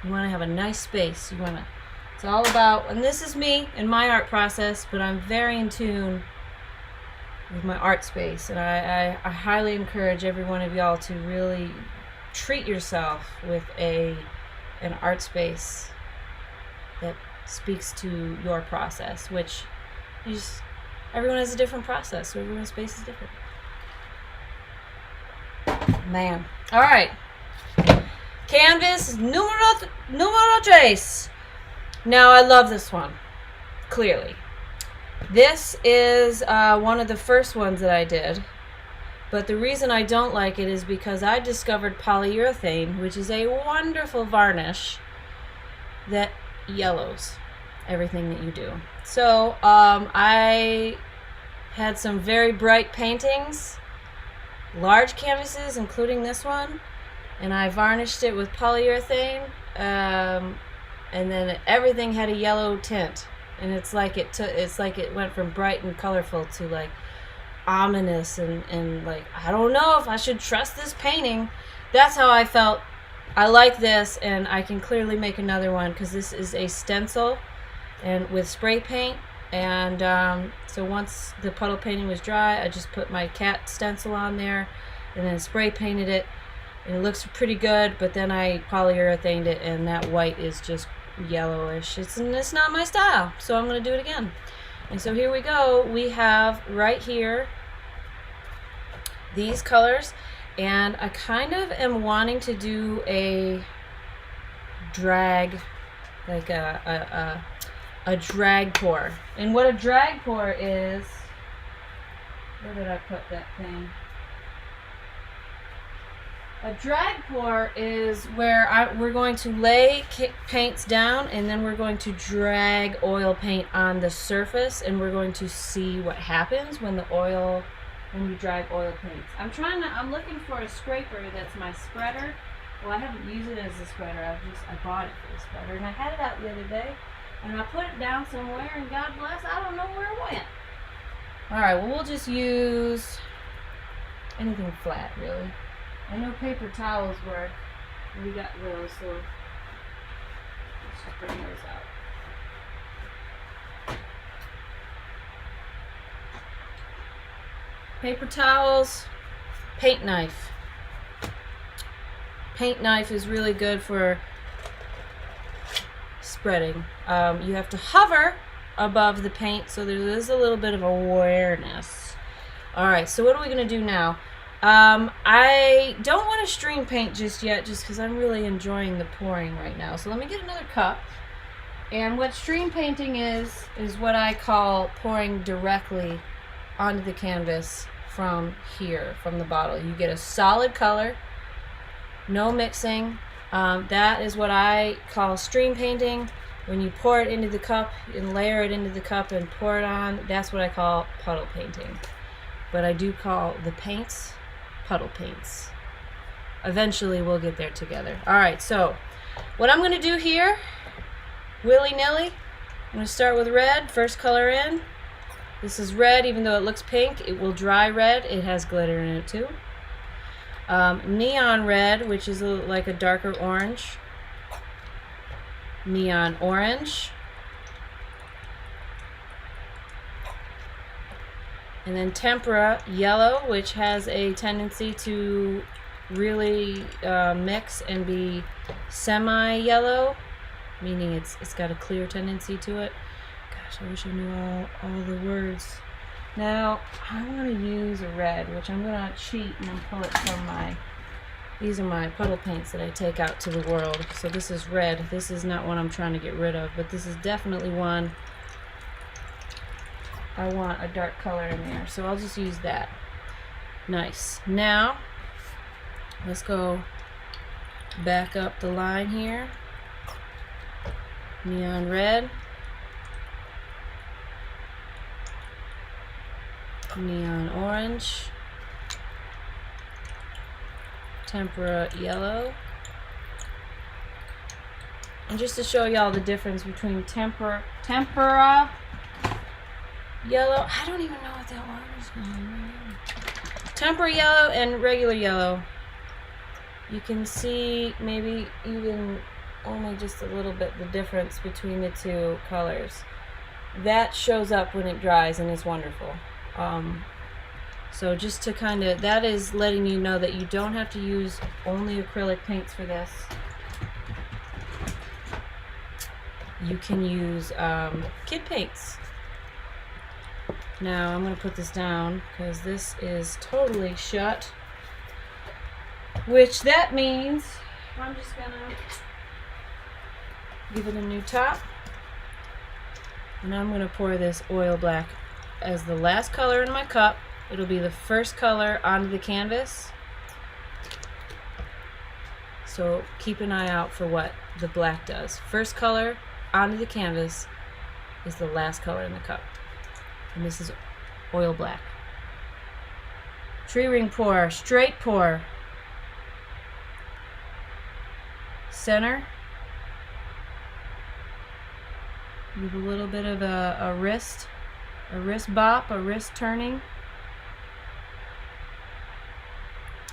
A: You want to have a nice space. It's all about, and this is me and my art process, but I'm very in tune with my art space, and I highly encourage every one of y'all to really treat yourself with an art space that speaks to your process, which everyone has a different process, so everyone's space is different. Man. All right. Canvas numero tres. Now, I love this one, clearly. This is one of the first ones that I did, but the reason I don't like it is because I discovered polyurethane, which is a wonderful varnish that yellows everything that you do. So I had some very bright paintings, large canvases, including this one, and I varnished it with polyurethane, and then everything had a yellow tint. And it's like it went from bright and colorful to like ominous and like, I don't know if I should trust this painting. That's how I felt. I like this, and I can clearly make another one because this is a stencil and with spray paint. And so once the puddle painting was dry, I just put my cat stencil on there and then spray painted it, and it looks pretty good. But then I polyurethaned it, and that white is just yellowish. It's not my style, so I'm going to do it again. And so here we go. We have right here these colors, and I kind of am wanting to do a drag, like a drag pour. And what a drag pour is, where did I put that thing? A drag pour is where we're going to lay paints down, and then we're going to drag oil paint on the surface, and we're going to see what happens when you drag oil paints. I'm looking for a scraper that's my spreader. Well, I haven't used it as a spreader. I bought it for a spreader, and I had it out the other day, and I put it down somewhere, and God bless, I don't know where it went. All right, well, we'll just use anything flat, really. I know paper towels work. We got those, so let's just bring those out. Paper towels, paint knife. Paint knife is really good for spreading. You have to hover above the paint, so there is a little bit of awareness. All right, so what are we going to do now? I don't want to stream paint just yet, just because I'm really enjoying the pouring right now. So let me get another cup. And what stream painting is what I call pouring directly onto the canvas from here, from the bottle. You get a solid color, no mixing. That is what I call stream painting. When you pour it into the cup and layer it into the cup and pour it on, that's what I call puddle painting. But I do call the paints puddle paints. Eventually we'll get there together. Alright, so what I'm going to do here, willy-nilly, I'm going to start with red, first color in. This is red, even though it looks pink, it will dry red. It has glitter in it too. Neon red, which is like a darker orange. Neon orange. And then tempura yellow, which has a tendency to really mix and be semi-yellow, meaning it's got a clear tendency to it. Gosh, I wish I knew all the words. Now, I'm going to use a red, which I'm going to cheat and pull it from these are my puddle paints that I take out to the world. So this is red. This is not one I'm trying to get rid of, but this is definitely one I want a dark color in there, so I'll just use that. Nice. Now, let's go back up the line here. Neon red. Neon orange. Tempura yellow. And just to show y'all the difference between tempura yellow, I don't even know what that was. Tempura yellow and regular yellow. You can see maybe even only just a little bit the difference between the two colors. That shows up when it dries and is wonderful. So just to kind of, that is letting you know that you don't have to use only acrylic paints for this. You can use kid paints. Now I'm going to put this down because this is totally shut, which that means I'm just going to give it a new top, and I'm going to pour this oil black as the last color in my cup. It'll be the first color onto the canvas, so keep an eye out for what the black does. First color onto the canvas is the last color in the cup, and this is oil black. Tree ring pour, straight pour, center, with a little bit of a wrist bop, a wrist turning.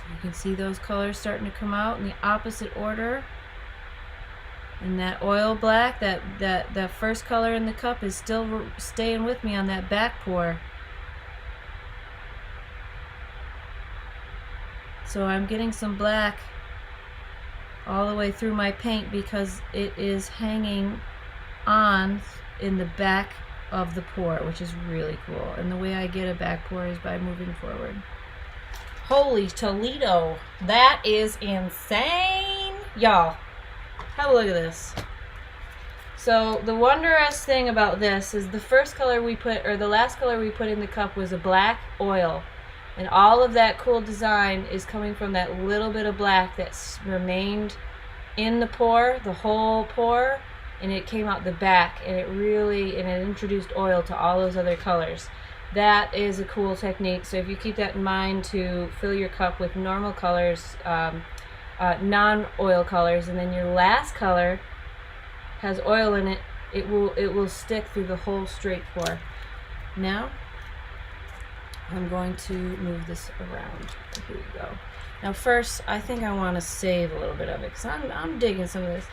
A: You can see those colors starting to come out in the opposite order. And that oil black, that first color in the cup is still staying with me on that back pour. So I'm getting some black all the way through my paint because it is hanging on in the back of the pour, which is really cool. And the way I get a back pour is by moving forward. Holy Toledo, that is insane, y'all. Have a look at this. So the wondrous thing about this is the first color we put, or the last color we put in the cup, was a black oil, and all of that cool design is coming from that little bit of black that's remained in the pour, the whole pour, and it came out the back, and it introduced oil to all those other colors. That is a cool technique. So if you keep that in mind to fill your cup with normal colors, non-oil colors, and then your last color has oil in it, it will stick through the whole straight pour. Now I'm going to move this around. Here we go. Now first, I think I want to save a little bit of it because I'm digging some of this.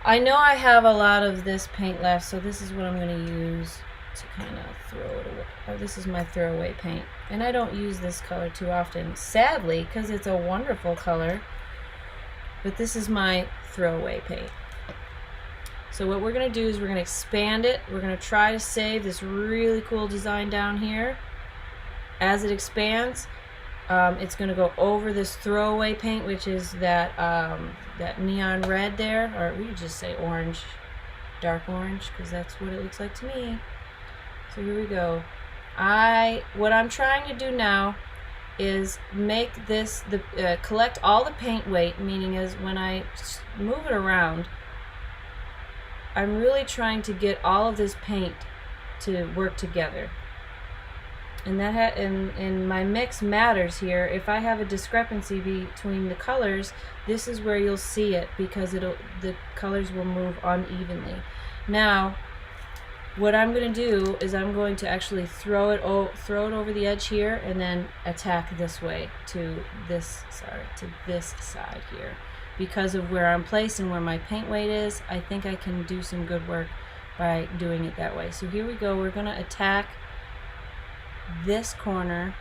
A: I know I have a lot of this paint left, so this is what I'm going to use to kind of throw it away. Oh, this is my throwaway paint, and I don't use this color too often, sadly, because it's a wonderful color, but this is my throwaway paint. So what we're going to do is we're going to expand it. We're going to try to save this really cool design down here. As it expands, it's going to go over this throwaway paint, which is that that neon red there, or we could just say orange, dark orange, because that's what it looks like to me. So here we go. What I'm trying to do now is make this, collect all the paint weight, meaning is when I move it around, I'm really trying to get all of this paint to work together. And that and my mix matters here. If I have a discrepancy between the colors, this is where you'll see it, because the colors will move unevenly. Now, what I'm going to do is I'm going to actually throw it over the edge here, and then attack this way to this side here. Because of where I'm placed and where my paint weight is, I think I can do some good work by doing it that way. So here we go. We're going to attack this corner.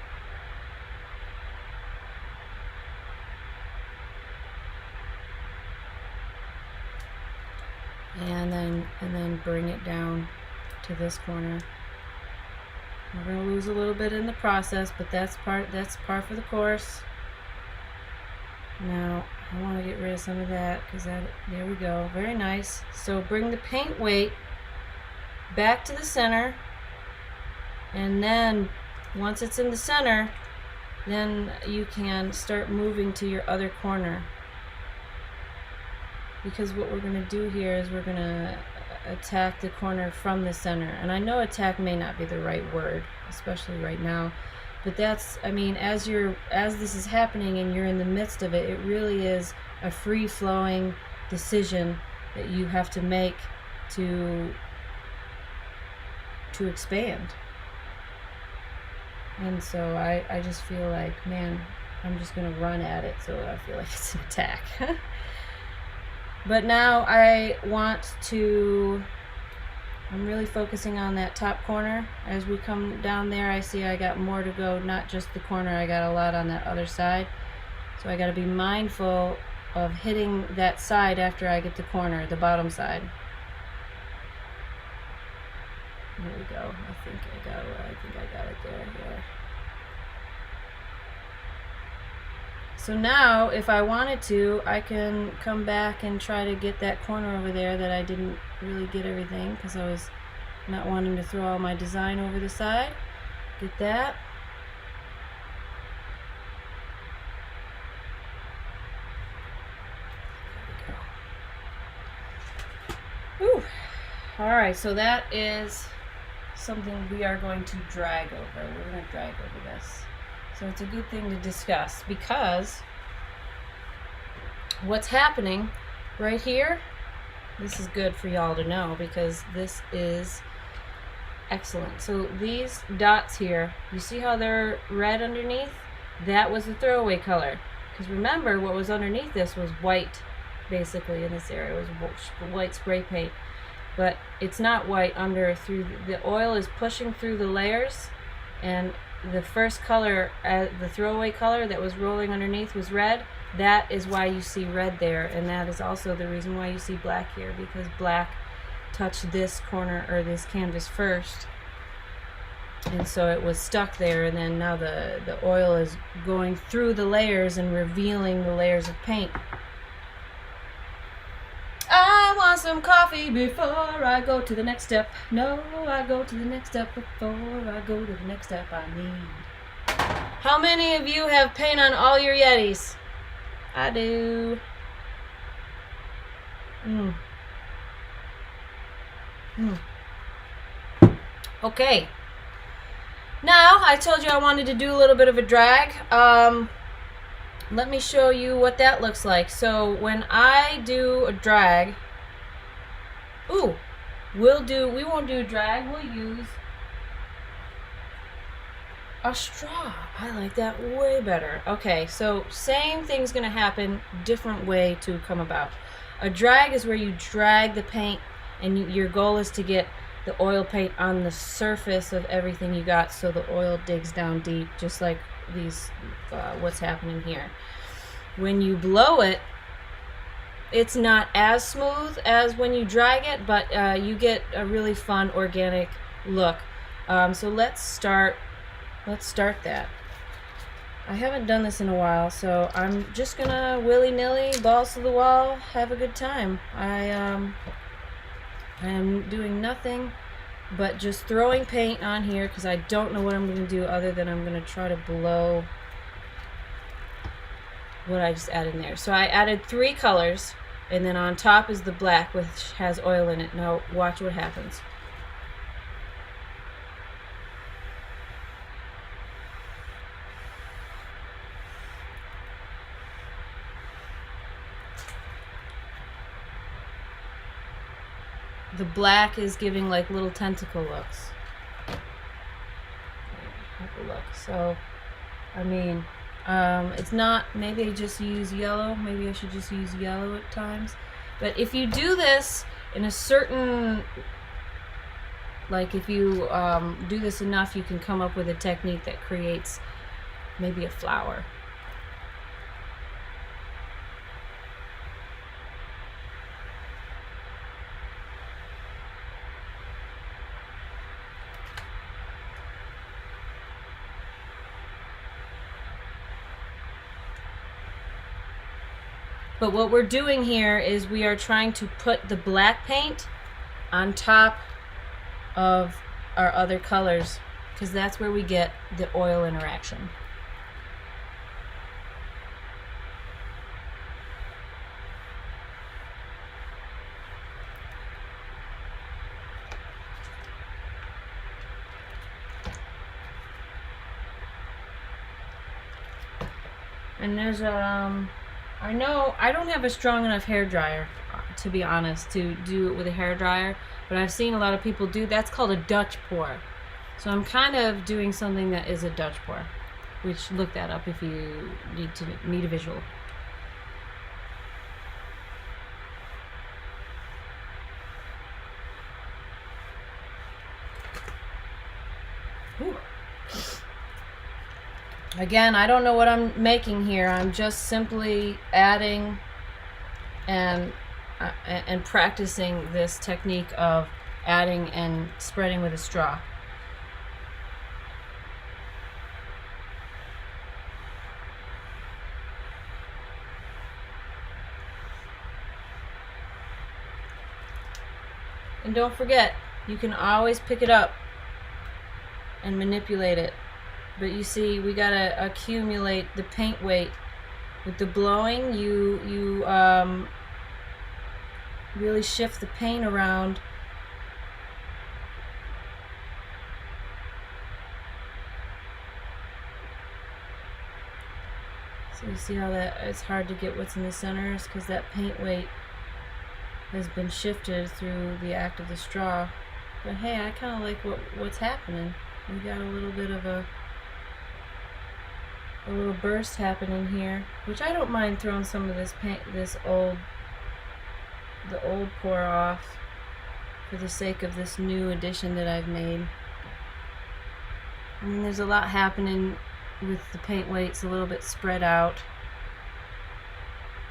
A: And then bring it down to this corner. We're going to lose a little bit in the process, but that's par for the course. Now I want to get rid of some of that, because there we go. Very nice. So bring the paint weight back to the center, and then once it's in the center, then you can start moving to your other corner. Because what we're going to do here is we're going to attack the corner from the center. And I know attack may not be the right word, especially right now, but that's, I mean, as this is happening and you're in the midst of it, it really is a free-flowing decision that you have to make to expand. And so I just feel like, man, I'm just going to run at it so I feel like it's an attack. But now I want to, I'm really focusing on that top corner. As we come down there, I see I got more to go, not just the corner, I got a lot on that other side. So I got to be mindful of hitting that side after I get the corner, the bottom side. There we go. I think I got it there. Yeah. So now, if I wanted to, I can come back and try to get that corner over there that I didn't really get everything because I was not wanting to throw all my design over the side. Get that. Whew. Alright, so that is something we are going to drag over. We're going to drag over this. So it's a good thing to discuss because what's happening right here, this is good for y'all to know because this is excellent. So these dots here, you see how they're red underneath? That was the throwaway color. Because remember, what was underneath this was white, basically, in this area. It was white spray paint. But it's not white under, through the oil is pushing through the layers, and the first color, the throwaway color that was rolling underneath was red. That is why you see red there, and that is also the reason why you see black here, because black touched this corner or this canvas first, and so it was stuck there, and then now the oil is going through the layers and revealing the layers of paint. I want some coffee before I go to the next step. No, I go to the next step before I go to the next step I need. How many of you have paint on all your Yetis? I do. Okay. Now, I told you I wanted to do a little bit of a drag. Let me show you what that looks like. So when I do a drag, we won't do a drag, we'll use a straw. I like that way better. Okay, so same thing's gonna happen, different way to come about. A drag is where you drag the paint and your goal is to get the oil paint on the surface of everything you got so the oil digs down deep, just like these what's happening here. When you blow it, it's not as smooth as when you drag it, but you get a really fun organic look. So let's start that. I haven't done this in a while, so I'm just gonna willy-nilly, balls to the wall, have a good time. I am doing nothing but just throwing paint on here because I don't know what I'm going to do other than I'm going to try to blow what I just added in there. So I added 3 colors, and then on top is the black, which has oil in it. Now watch what happens. The black is giving like little tentacle looks. Have a look. So, I mean, it's not, maybe I just use yellow. Maybe I should just use yellow at times. But if you do this in a certain, like if you do this enough, you can come up with a technique that creates maybe a flower. But what we're doing here is we are trying to put the black paint on top of our other colors because that's where we get the oil interaction. And there's I know I don't have a strong enough hair dryer, to be honest, to do it with a hair dryer, but I've seen a lot of people do. That's called a Dutch pour. So I'm kind of doing something that is a Dutch pour, which look that up if you need a visual. Again, I don't know what I'm making here. I'm just simply adding and practicing this technique of adding and spreading with a straw. And don't forget, you can always pick it up and manipulate it. But you see, we gotta accumulate the paint weight. With the blowing, you really shift the paint around. So you see how that it's hard to get what's in the centers because that paint weight has been shifted through the act of the straw. But hey, I kind of like what's happening. We got a little bit of a little burst happening here, which I don't mind throwing some of this paint, the old pour off for the sake of this new addition that I've made. I mean, there's a lot happening with the paint weights, a little bit spread out.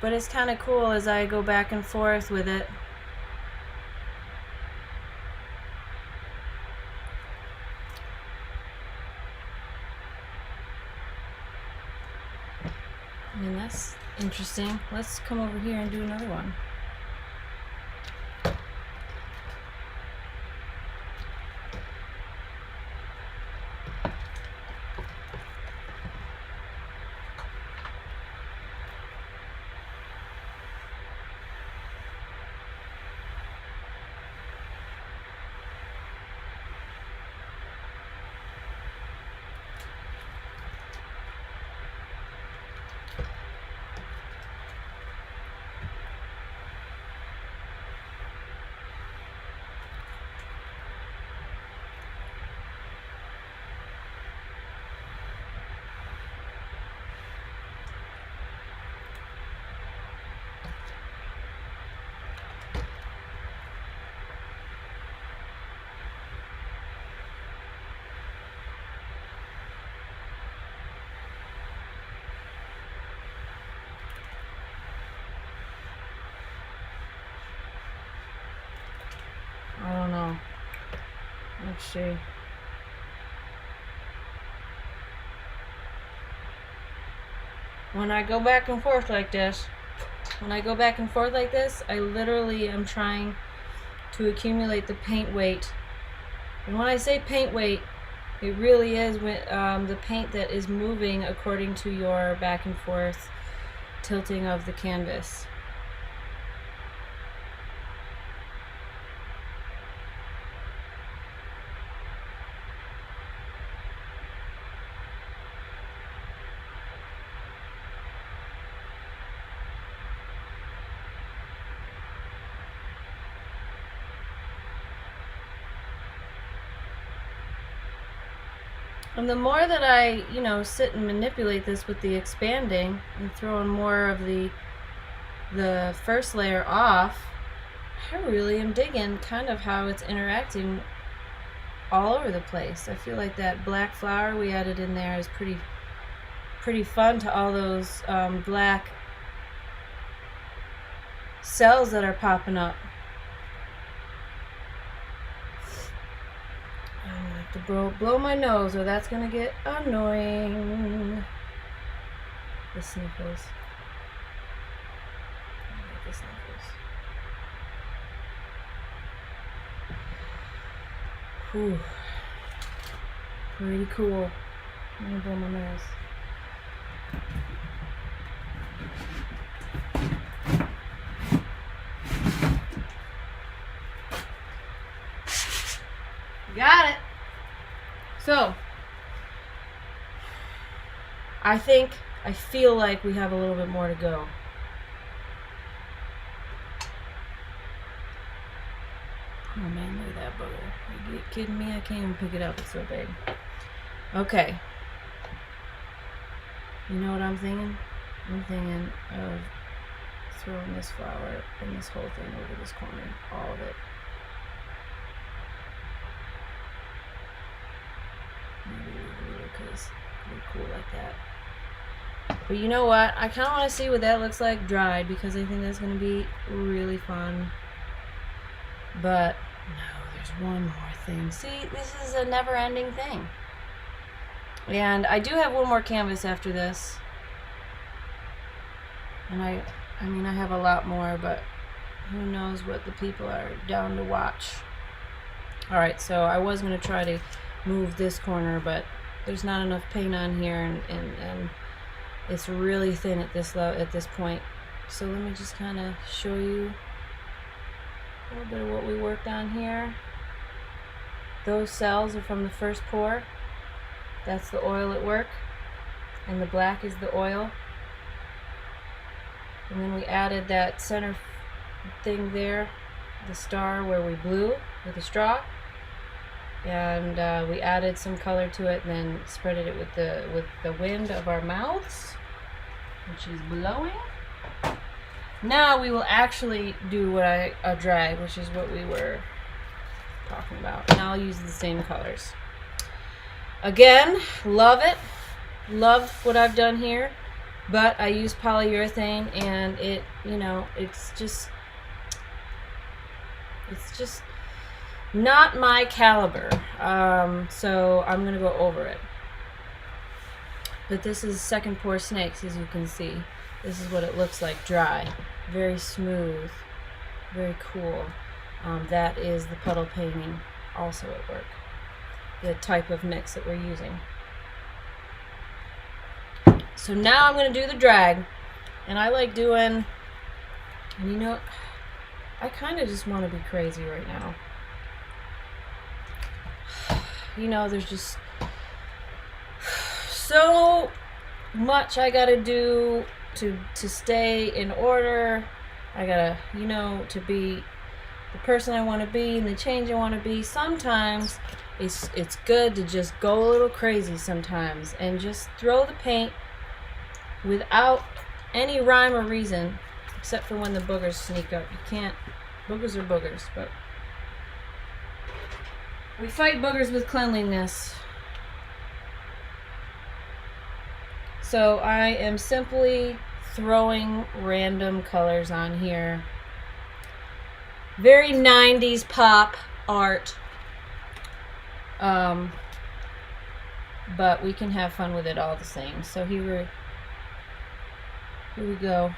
A: But it's kind of cool as I go back and forth with it. I mean, that's interesting. Let's come over here and do another one. I don't know. Let's see. When I go back and forth like this, I literally am trying to accumulate the paint weight. And when I say paint weight, it really is the paint that is moving according to your back and forth tilting of the canvas. And the more that I, sit and manipulate this with the expanding and throwing more of the first layer off, I really am digging kind of how it's interacting all over the place. I feel like that black flower we added in there is pretty fun to all those black cells that are popping up. To blow my nose or that's gonna get annoying. The sniffles. I like the sniffles. Whew. Pretty cool. I'm gonna blow my nose. Got it. So, I feel like we have a little bit more to go. Oh man, look at that bugger. Are you kidding me? I can't even pick it up, it's so big. Okay. You know what I'm thinking? I'm thinking of throwing this flower and this whole thing over this corner. All of it. Maybe because is. Pretty cool like that. But you know what? I kind of want to see what that looks like dried, because I think that's going to be really fun. But no, there's one more thing. See, this is a never-ending thing. And I do have one more canvas after this. And I mean, I have a lot more, but who knows what the people are down to watch. Alright, so I was going to try to move this corner, but there's not enough paint on here, and it's really thin at this point. So let me just kind of show you a little bit of what we worked on here. Those cells are from the first pour. That's the oil at work, and the black is the oil. And then we added that center thing there, the star where we blew with a straw, and we added some color to it, and then spreaded it with the wind of our mouths, which is blowing. Now we will actually do what I drag, which is what we were talking about. Now I'll use the same colors. Again, love it. Love what I've done here. But I use polyurethane, and it, you know, it's just not my caliber. So I'm gonna go over it. But this is second pour snakes, as you can see. This is what it looks like dry. Very smooth, very cool. That is the puddle painting also at work. The type of mix that we're using. So now I'm going to do the drag, and I like doing, and you know, I kind of just want to be crazy right now. You know, there's just so much I got to do to stay in order. I gotta, you know, to be the person I want to be and the change I want to be. Sometimes it's good to just go a little crazy sometimes and just throw the paint without any rhyme or reason, except for when the boogers sneak up. You can't, boogers are boogers, but we fight boogers with cleanliness. So I am simply throwing random colors on here. Very 90s pop art. But we can have fun with it all the same. So here we go.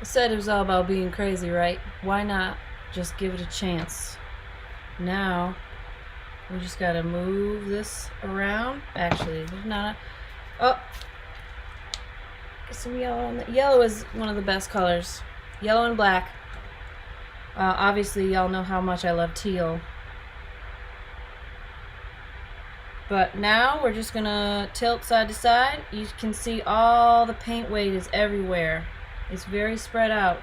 A: I said it was all about being crazy, right? Why not just give it a chance? Now we just gotta move this around. Actually, there's not. Oh, get some yellow on that. Yellow is one of the best colors. Yellow and black. Obviously, y'all know how much I love teal. But now we're just gonna tilt side to side. You can see all the paint weight is everywhere. It's very spread out.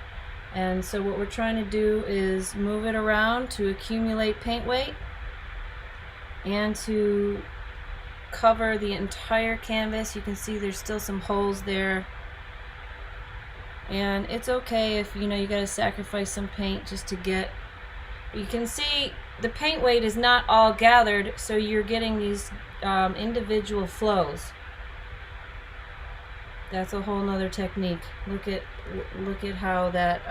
A: And so what we're trying to do is move it around to accumulate paint weight and to cover the entire canvas. You can see there's still some holes there. And it's okay if, you know, you gotta sacrifice some paint just to get, you can see the paint weight is not all gathered, so you're getting these individual flows. That's a whole nother technique. Look at how that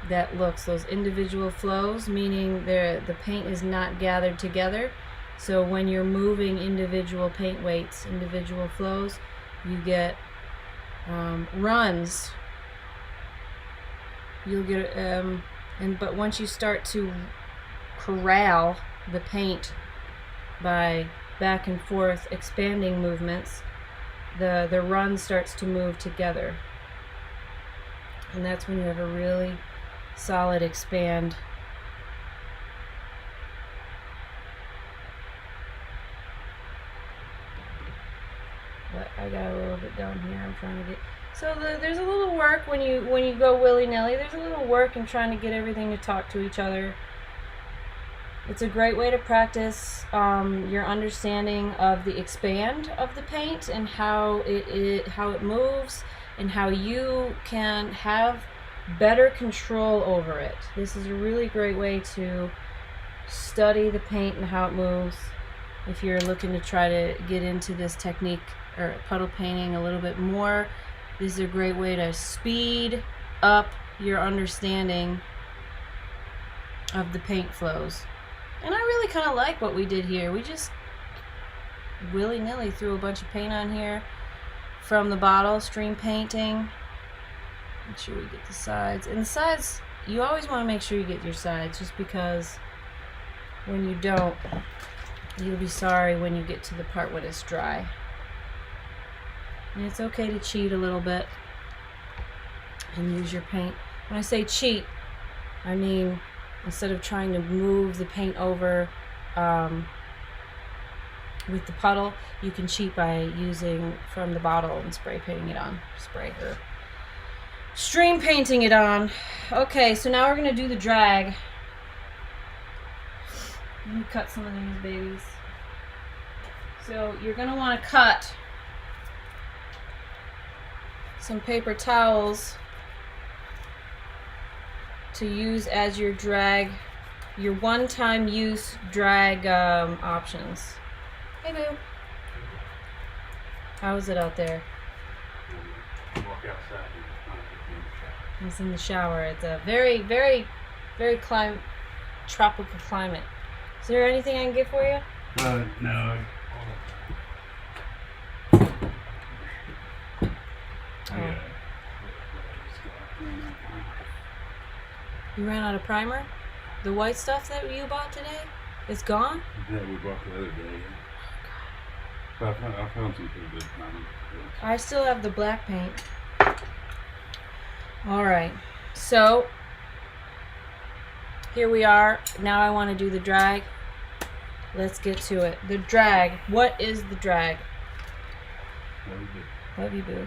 A: that looks. Those individual flows, meaning the paint is not gathered together. So when you're moving individual paint weights, individual flows, you get runs. You'll get but once you start to corral the paint by back and forth expanding movements, the run starts to move together, and that's when you have a really solid expand. But I got a little bit down here. I'm trying to get, So there's a little work when you go willy-nilly. There's a little work in trying to get everything to talk to each other. It's a great way to practice your understanding of the expand of the paint and how it moves and how you can have better control over it. This is a really great way to study the paint and how it moves. If you're looking to try to get into this technique or puddle painting a little bit more, this is a great way to speed up your understanding of the paint flows. And I really kind of like what we did here. We just willy-nilly threw a bunch of paint on here from the bottle, stream painting. Make sure we get the sides. And the sides, you always want to make sure you get your sides, just because when you don't, you'll be sorry when you get to the part when it's dry. And it's okay to cheat a little bit and use your paint. When I say cheat, I mean instead of trying to move the paint over with the puddle, you can cheat by using from the bottle and spray painting it on. Stream painting it on. Okay, so now we're going to do the drag. Let me cut some of these babies. So you're going to want to cut some paper towels to use as your drag, your one-time use drag options. Hey boo. How is it out there?
B: Walk outside.
A: He's in the shower. It's a very, very, very tropical climate. Is there anything I can get for you?
B: No.
A: Oh. You ran out of primer? The white stuff that you bought today? It's gone?
B: Yeah, we bought the other day. But I found some pretty good primer.
A: I still have the black paint. Alright, so here we are. Now I want to do the drag. Let's get to it. The drag. What is the drag? Love you, boo.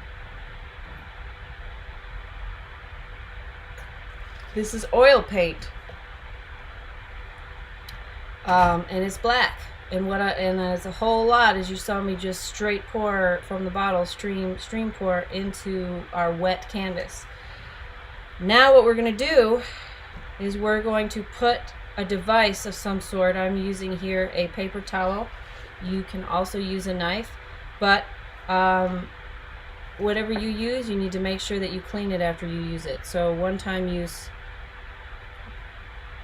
A: This is oil paint, and it's black. And it's a whole lot, as you saw me just straight pour from the bottle, stream pour into our wet canvas. Now what we're going to do is we're going to put a device of some sort. I'm using here a paper towel. You can also use a knife, but whatever you use, you need to make sure that you clean it after you use it. So one-time use.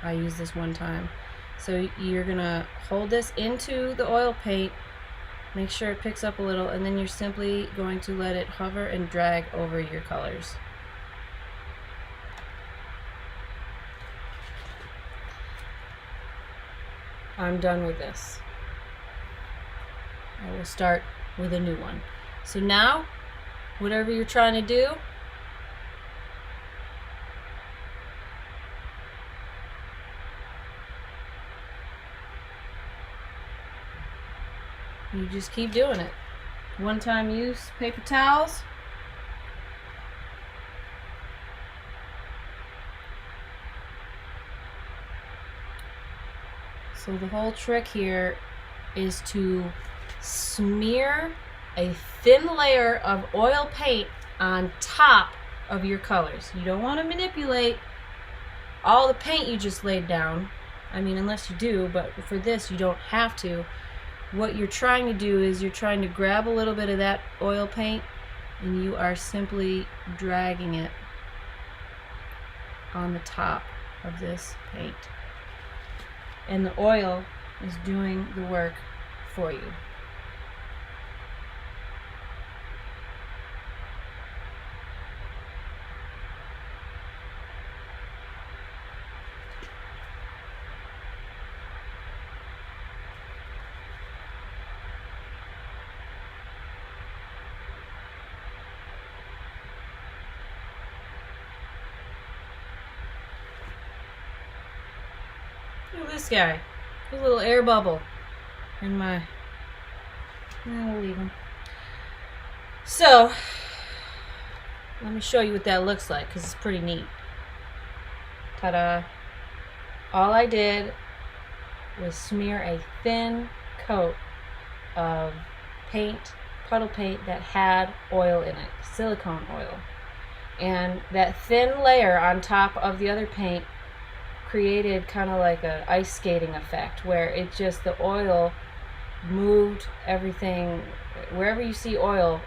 A: I use this one time. So you're gonna hold this into the oil paint, make sure it picks up a little, and then you're simply going to let it hover and drag over your colors. I'm done with this. I will start with a new one. So now, whatever you're trying to do, you just keep doing it. One-time use paper towels. So the whole trick here is to smear a thin layer of oil paint on top of your colors. You don't want to manipulate all the paint you just laid down. I mean, unless you do, but for this you don't have to. What you're trying to do is you're trying to grab a little bit of that oil paint and you are simply dragging it on the top of this paint. And the oil is doing the work for you. Look at this guy. A little air bubble in my... We'll leave him. So, let me show you what that looks like, because it's pretty neat. Ta-da. All I did was smear a thin coat of paint, puddle paint that had oil in it, silicone oil. And that thin layer on top of the other paint created kind of like an ice skating effect, where it just, the oil moved everything. Wherever you see oil,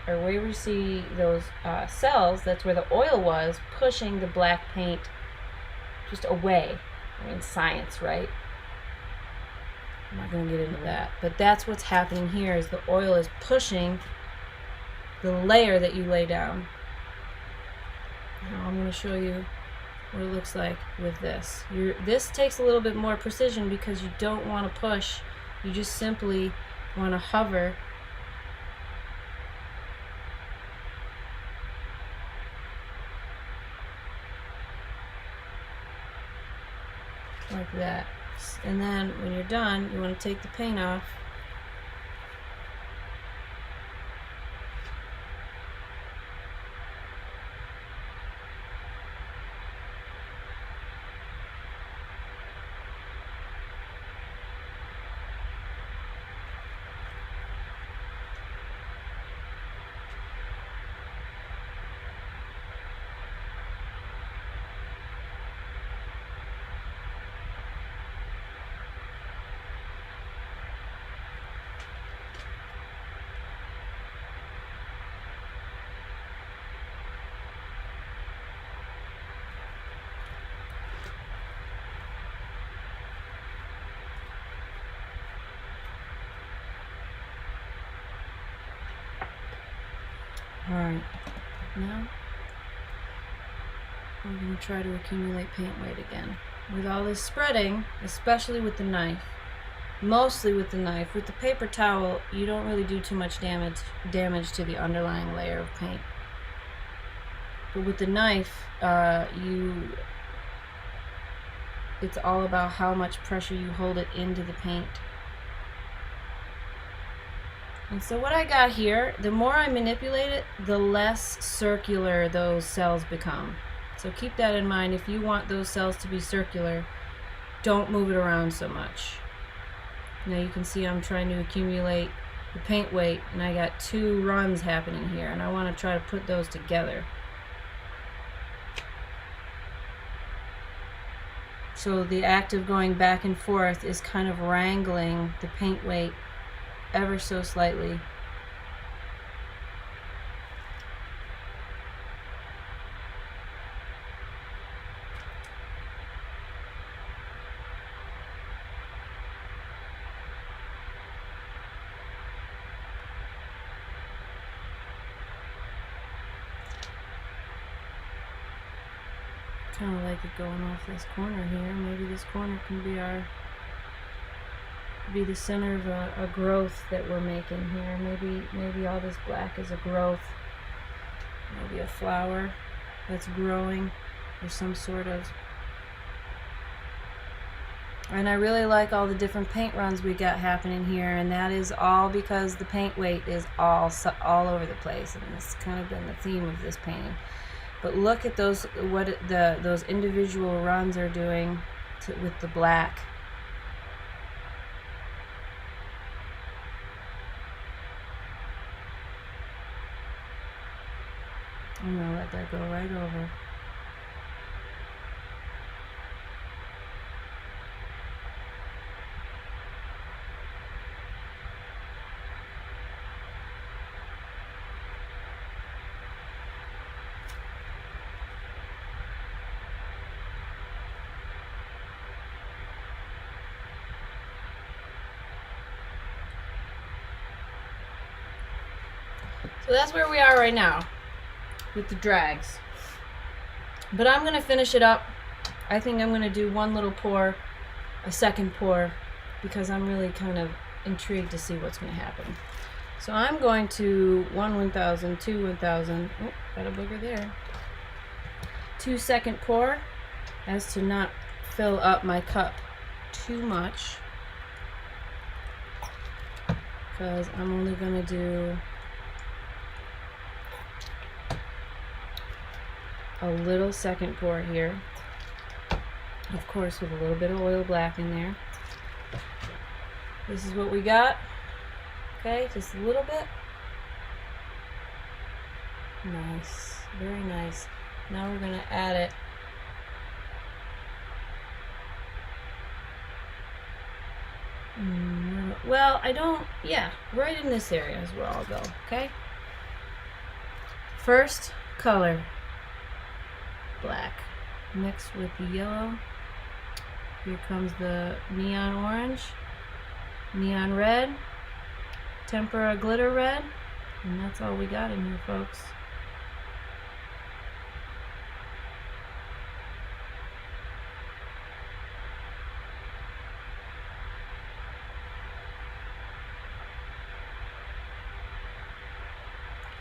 A: or wherever you see those cells, that's where the oil was, pushing the black paint just away. I mean, science, right? I'm not going to get into that. But that's what's happening here, is the oil is pushing the layer that you lay down. Now I'm going to show you what it looks like with this. This takes a little bit more precision because you don't want to push. You just simply want to hover like that. And then when you're done, you want to take the paint off. Alright, now we're going to try to accumulate paint weight again. With all this spreading, especially with the knife, mostly with the knife, with the paper towel, you don't really do too much damage to the underlying layer of paint. But with the knife, it's all about how much pressure you hold it into the paint. And so what I got here, the more I manipulate it, the less circular those cells become. So keep that in mind. If you want those cells to be circular, don't move it around so much. Now you can see I'm trying to accumulate the paint weight, and I got 2 runs happening here, and I want to try to put those together. So the act of going back and forth is kind of wrangling the paint weight ever so slightly. Kind of like it going off this corner here. Maybe this corner can be the center of a growth that we're making here. Maybe all this black is a growth. Maybe a flower that's growing, or some sort of. And I really like all the different paint runs we got happening here, and that is all because the paint weight is all over the place, and it's kind of been the theme of this painting. But look at those, those individual runs are doing with the black. I'm gonna let that go right over. So that's where we are right now with the drags. But I'm going to finish it up. I think I'm going to do one little pour, a second pour, because I'm really kind of intrigued to see what's going to happen. So I'm going to 1/1000, 2/1000. Oh, got a booger there. 2 second pour, as to not fill up my cup too much, because I'm only going to do a little second pour here. Of course, with a little bit of oil black in there. This is what we got. Okay, just a little bit. Nice, very nice. Now we're going to add it. Well, I don't, yeah, right in this area is where I'll go, okay? First color, black, mixed with the yellow. Here comes the neon orange, neon red, tempura glitter red, and that's all we got in here, folks.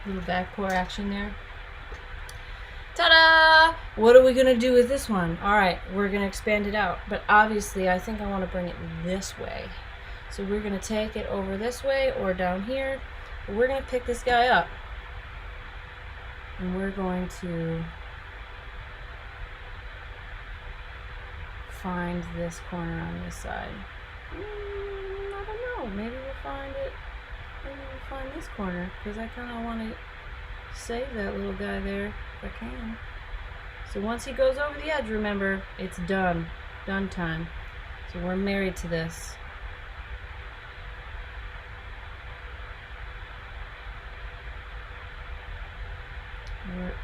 A: Little back pour action there. Ta-da! What are we going to do with this one? Alright, we're going to expand it out. But obviously, I think I want to bring it this way. So we're going to take it over this way or down here. But we're going to pick this guy up. And we're going to find this corner on this side. I don't know. Maybe we'll find it. Maybe we'll find this corner. Because I kind of want to save that little guy there if I can. So once he goes over the edge, remember, it's done. Done time. So we're married to this.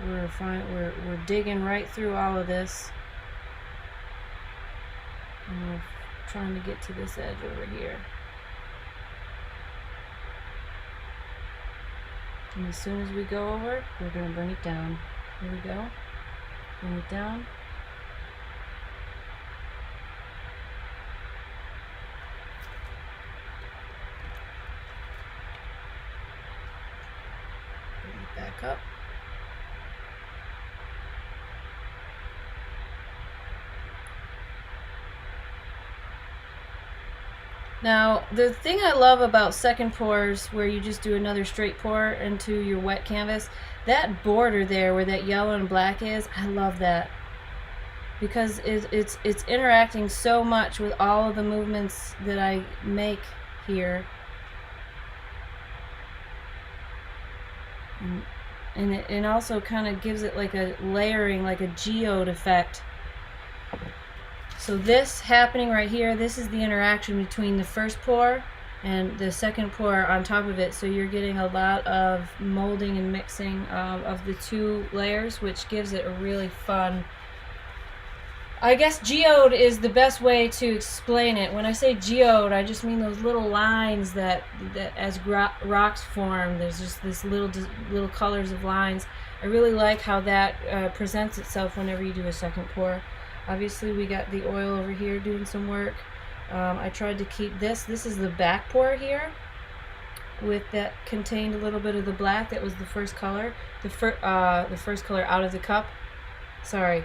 A: We're digging right through all of this. And we're trying to get to this edge over here. And as soon as we go over, we're going to bring it down. Here we go. Bring it down. Bring it back up. Now, the thing I love about second pours, where you just do another straight pour into your wet canvas, that border there where that yellow and black is, I love that. Because it's interacting so much with all of the movements that I make here. And it also kind of gives it like a layering, like a geode effect. So this happening right here, this is the interaction between the first pour and the second pour on top of it. So you're getting a lot of molding and mixing of the two layers, which gives it a really fun, I guess geode is the best way to explain it. When I say geode, I just mean those little lines that as rocks form, there's just this little colors of lines. I really like how that presents itself whenever you do a second pour. Obviously, we got the oil over here doing some work. I tried to keep this is the back pour here, with that contained a little bit of the black. That was the first color. The first color out of the cup. Sorry.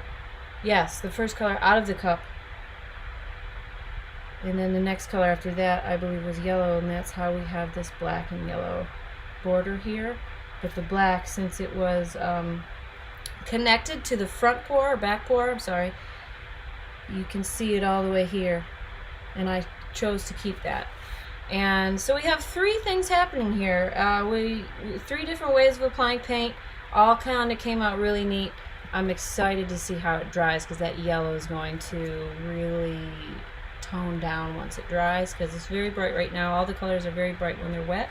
A: Yes, the first color out of the cup. And then the next color after that, I believe, was yellow, and that's how we have this black and yellow border here. But the black, since it was connected to the front pour, or back pour, I'm sorry, you can see it all the way here, and I chose to keep that. And so we have three things happening here. Three different ways of applying paint, all kind of came out really neat. I'm excited to see how it dries, because that yellow is going to really tone down once it dries, because it's very bright right now. All the colors are very bright when they're wet.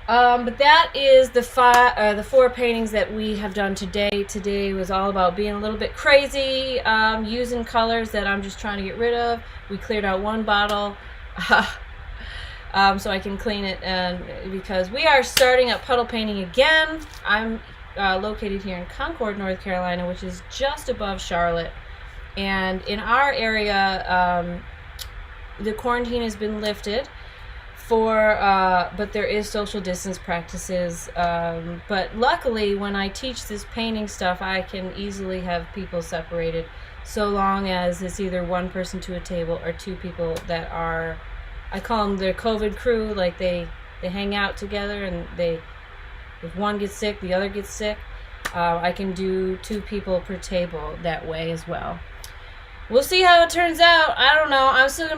A: But that is the four paintings that we have done today. Today was all about being a little bit crazy, using colors that I'm just trying to get rid of. We cleared out one bottle so I can clean it, because we are starting up puddle painting again. I'm located here in Concord, North Carolina, which is just above Charlotte. And in our area, the quarantine has been lifted. But there is social distance practices. But luckily, when I teach this painting stuff, I can easily have people separated, so long as it's either one person to a table or two people that are, I call them their COVID crew. Like they hang out together, and if one gets sick, the other gets sick. I can do 2 people per table that way as well. We'll see how it turns out. I don't know. I'm still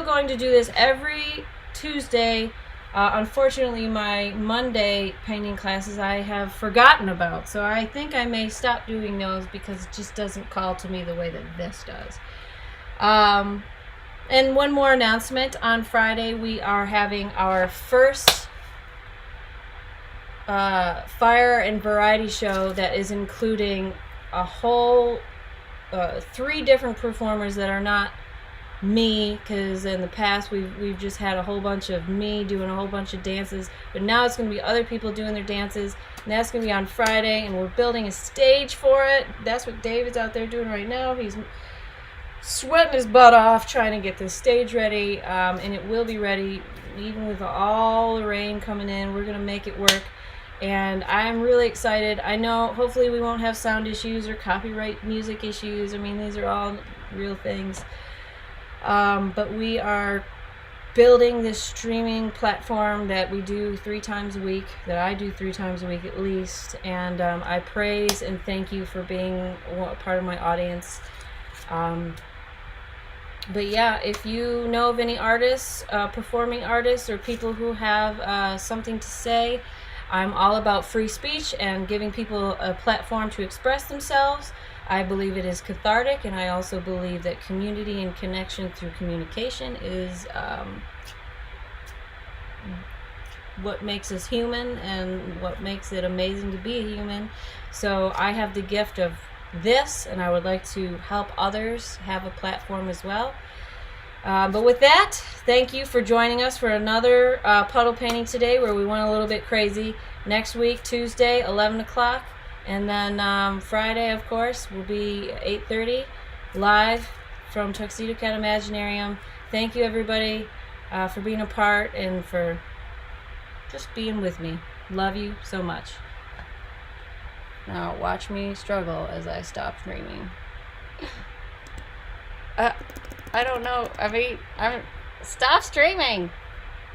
A: going to do this every Tuesday. Unfortunately, my Monday painting classes I have forgotten about, so I think I may stop doing those because it just doesn't call to me the way that this does. And one more announcement. On Friday, we are having our first fire and variety show that is including a whole 3 different performers that are not me, because in the past we've just had a whole bunch of me doing a whole bunch of dances, but now it's going to be other people doing their dances, and that's going to be on Friday, and we're building a stage for it. That's what David's out there doing right now. He's sweating his butt off trying to get this stage ready, and it will be ready even with all the rain coming in. We're going to make it work. And I'm really excited. I know hopefully we won't have sound issues or copyright music issues. I mean, these are all real things. But we are building this streaming platform that we do 3 times a week, that I do 3 times a week at least. And I praise and thank you for being a part of my audience. But yeah, if you know of any artists, performing artists, or people who have something to say, I'm all about free speech and giving people a platform to express themselves. I believe it is cathartic, and I also believe that community and connection through communication is what makes us human and what makes it amazing to be a human. So I have the gift of this, and I would like to help others have a platform as well. But with that, thank you for joining us for another puddle painting today, where we went a little bit crazy. Next week, Tuesday, 11 o'clock. And then Friday, of course, will be 8:30 live from Tuxedo Cat Imaginarium. Thank you, everybody, for being a part and for just being with me. Love you so much. Now watch me struggle as I stop streaming. I don't know. I mean, stop streaming.